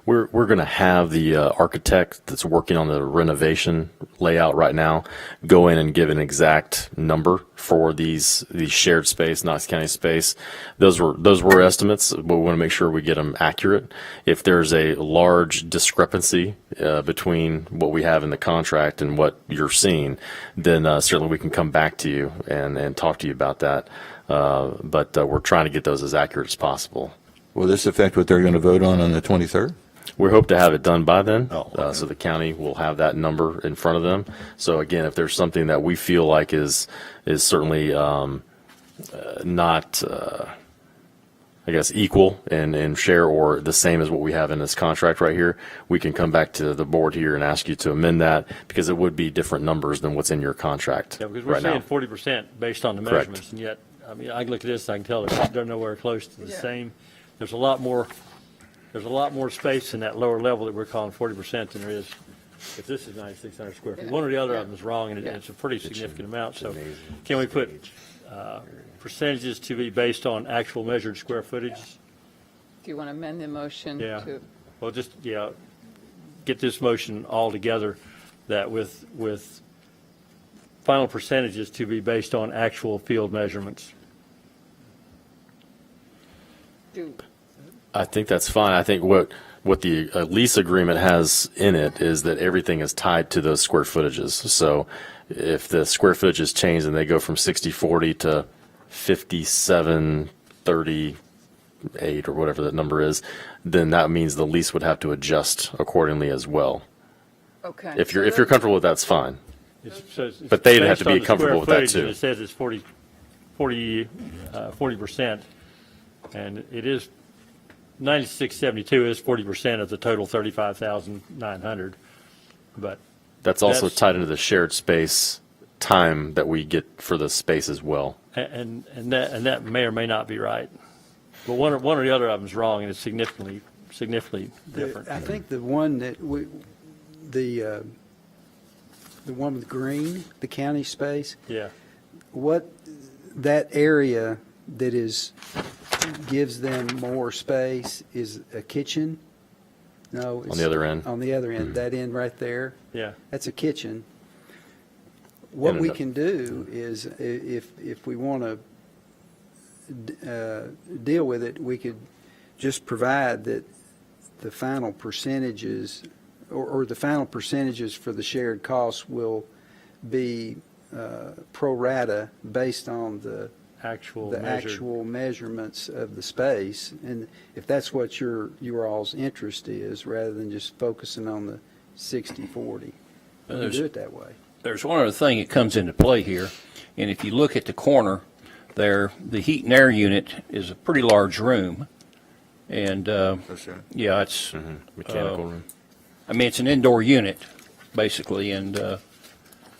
S10: We're going to have the architect that's working on the renovation layout right now go in and give an exact number for these shared space, Knox County space. Those were estimates, but we want to make sure we get them accurate. If there's a large discrepancy between what we have in the contract and what you're seeing, then certainly we can come back to you and talk to you about that. But we're trying to get those as accurate as possible.
S1: Will this affect what they're going to vote on the 23rd?
S10: We hope to have it done by then,
S1: Oh, okay.
S10: so the county will have that number in front of them. So again, if there's something that we feel like is certainly not, I guess, equal in share or the same as what we have in this contract right here, we can come back to the board here and ask you to amend that, because it would be different numbers than what's in your contract
S7: Yeah, because we're
S10: right now.
S7: saying 40% based on the
S10: Correct.
S7: measurements, and yet, I mean, I can look at this, I can tell they're nowhere close to the same. There's a lot more space in that lower level that we're calling 40% than there is, if this is 9,600 square feet. One or the other of them is wrong, and it's a pretty significant amount. So can we put percentages to be based on actual measured square footage?
S5: Do you want to amend the motion
S7: Yeah.
S5: to?
S7: Well, just, get this motion all together, that with final percentages to be based on actual field measurements.
S10: I think that's fine. I think what the lease agreement has in it is that everything is tied to those square footages. So if the square footage is changed and they go from 60/40 to 57/38 or whatever that number is, then that means the lease would have to adjust accordingly as well.
S5: Okay.
S10: If you're comfortable with that's fine.
S7: It's
S10: But they'd have
S7: based
S10: to
S7: on
S10: be
S7: the
S10: comfortable
S7: square
S10: with that,
S7: footage, and
S10: too.
S7: It says it's 40%, and it is 9672 is 40% of the total 35,900, but
S10: That's also
S7: That's-
S10: tied into the shared space time that we get for the space as well.
S7: and that may or may not be right. But one or the other of them is wrong, and it's significantly different.
S14: I think the one that the one with green, the county space,
S7: Yeah.
S14: what that area that gives them more space is a kitchen? No.
S10: On the other end?
S14: On the other end, that end right there,
S7: Yeah.
S14: that's a kitchen. What
S10: And
S14: we
S10: an-
S14: can do is, if we want to deal with it, we could just provide that the final percentages, or the final percentages for the shared costs will be pro rata based on the
S7: Actual
S14: the
S7: measured.
S14: actual measurements of the space, and if that's what your all's interest is, rather than just focusing on the 60/40, we can
S9: There's-
S14: do it that way.
S9: There's one other thing that comes into play here, and if you look at the corner there, the heat and air unit is a pretty large room, and, yeah, it's,
S10: Mechanical room.
S9: I mean, it's an indoor unit, basically, and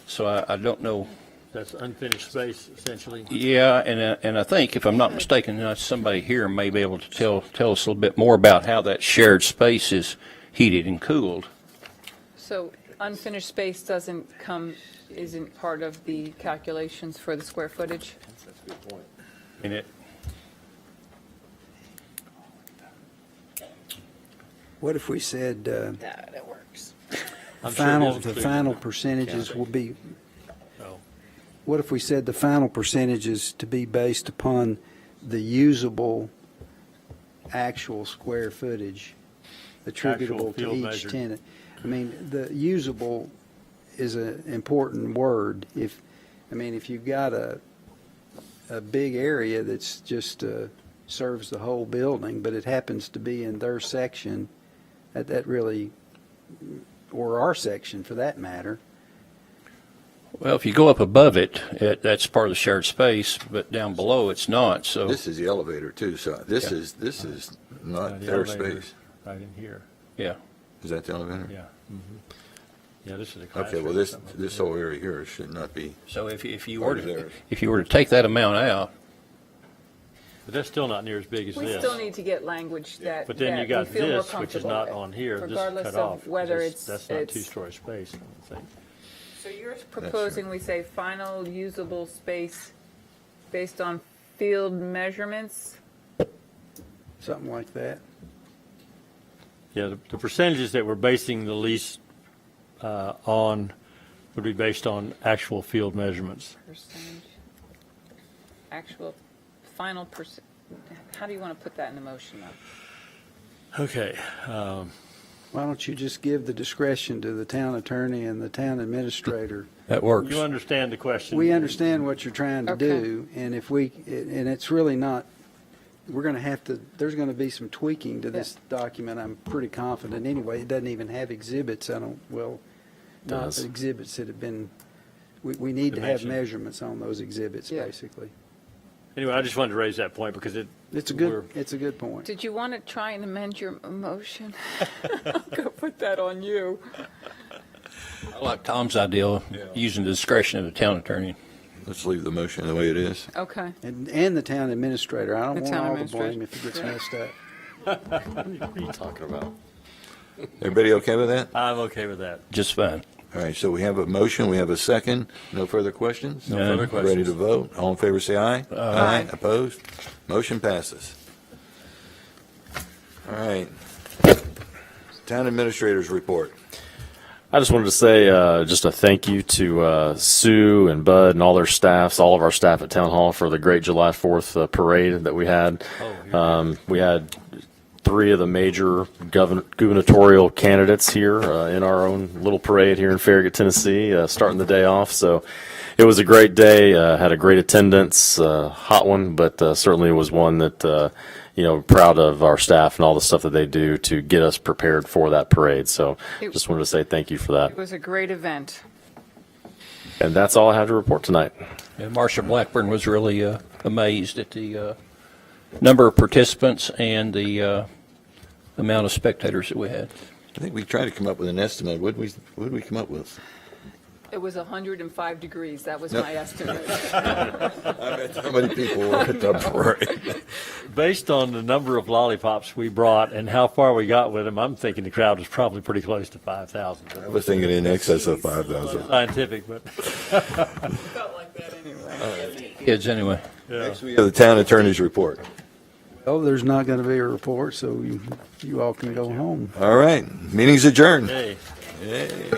S9: so I don't know.
S7: That's unfinished space, essentially.
S9: Yeah, and I think, if I'm not mistaken, somebody here may be able to tell us a little bit more about how that shared space is heated and cooled.
S5: So unfinished space isn't part of the calculations for the square footage?
S9: And it,
S14: What if we said
S11: That works.
S7: I'm sure it is
S14: the
S7: included.
S14: final percentages will be,
S7: No.
S14: what if we said the final percentages to be based upon the usable actual square footage attributable to
S7: field
S14: each
S7: measured.
S14: tenant? I mean, the usable is an important word. If you've got a big area that's just serves the whole building, but it happens to be in their section, that really, or our section for that matter.
S9: well, if you go up above it, that's part of the shared space, but down below, it's not, so.
S1: This is the elevator too, so this is not
S7: The
S1: their
S7: elevator
S1: space.
S7: Right in here,
S9: Yeah.
S1: Is that the elevator?
S7: yeah. Yeah, this is a classroom.
S1: Okay, well, this whole area here should not be.
S9: So if you
S1: Part
S9: were
S1: of
S9: to,
S1: theirs.
S9: if you were to take that amount out,
S7: But that's still not near as big as
S5: We
S7: this.
S5: still need to get language that
S7: But then you
S5: that
S7: got
S5: we feel more
S7: this, which is
S5: comfortable
S7: not
S5: with,
S7: on here, this is
S5: regardless
S7: cut off.
S5: of whether
S7: That's not
S5: it's-
S7: two-story space, I don't think.
S5: So you're proposing we say final usable space based on field measurements?
S14: Something like that.
S7: Yeah, the percentages that we're basing the lease on would be based on actual field measurements.
S5: Percentage, actual, final percent, how do you want to put that in the motion though?
S7: Okay,
S14: Why don't you just give the discretion to the town attorney and the town administrator?
S9: that works.
S7: you understand the question.
S14: We understand what you're trying to
S5: Okay.
S14: do, and and it's really not, we're going to have to, there's going to be some tweaking to this document, I'm pretty confident. Anyway, it doesn't even have exhibits, not
S10: Does.
S14: the exhibits that have been, we need to have measurements on those exhibits, basically.
S7: Anyway, I just wanted to raise that point because
S14: It's a good point.
S5: Did you want to try and amend your motion? I'm going to put that on you.
S9: I like Tom's idea, using the discretion of the town attorney.
S1: Let's leave the motion the way it is.
S5: Okay.
S14: And the town administrator. I don't
S5: The
S14: want
S5: town
S14: all the
S5: administrator.
S14: blame if it gets messed up.
S10: What are you talking about?
S1: Everybody okay with that?
S7: I'm okay with that.
S9: Just fine.
S1: All right, so we have a motion, we have a second. No further questions?
S9: No further questions.
S1: Ready to vote? All in favor, say aye. Aye. Opposed? Motion passes. All right. Town administrators report.
S10: I just wanted to say just a thank you to Sue and Bud and all their staffs, all of our staff at Town Hall for the great July 4th parade that we had. We had 3 of the major gubernatorial candidates here in our own little parade here in Farragut, Tennessee, starting the day off. So it was a great day, had a great attendance, hot one, but certainly was one that, proud of our staff and all the stuff that they do to get us prepared for that parade. So just wanted to say thank you for that.
S5: It was a great event.
S10: And that's all I have to report tonight.
S9: Yeah, Marcia Blackburn was really amazed at the number of participants and the amount of spectators that we had.
S1: I think we tried to come up with an estimate. What did we come up with?
S5: It was 105 degrees. That was
S1: Yep.
S5: my estimate.
S1: I bet how many people were at the parade.
S7: Based on the number of lollipops we brought and how far we got with them, I'm thinking the crowd was probably pretty close to 5,000.
S1: I was thinking in excess of 5,000.
S7: Scientific, but
S5: Felt like that anyway.
S9: Kids, anyway.
S1: Next, we have the town attorney's report.
S14: Oh, there's not going to be a report, so you all can go home.
S1: All right, meeting's adjourned.
S7: hey.
S1: Yay.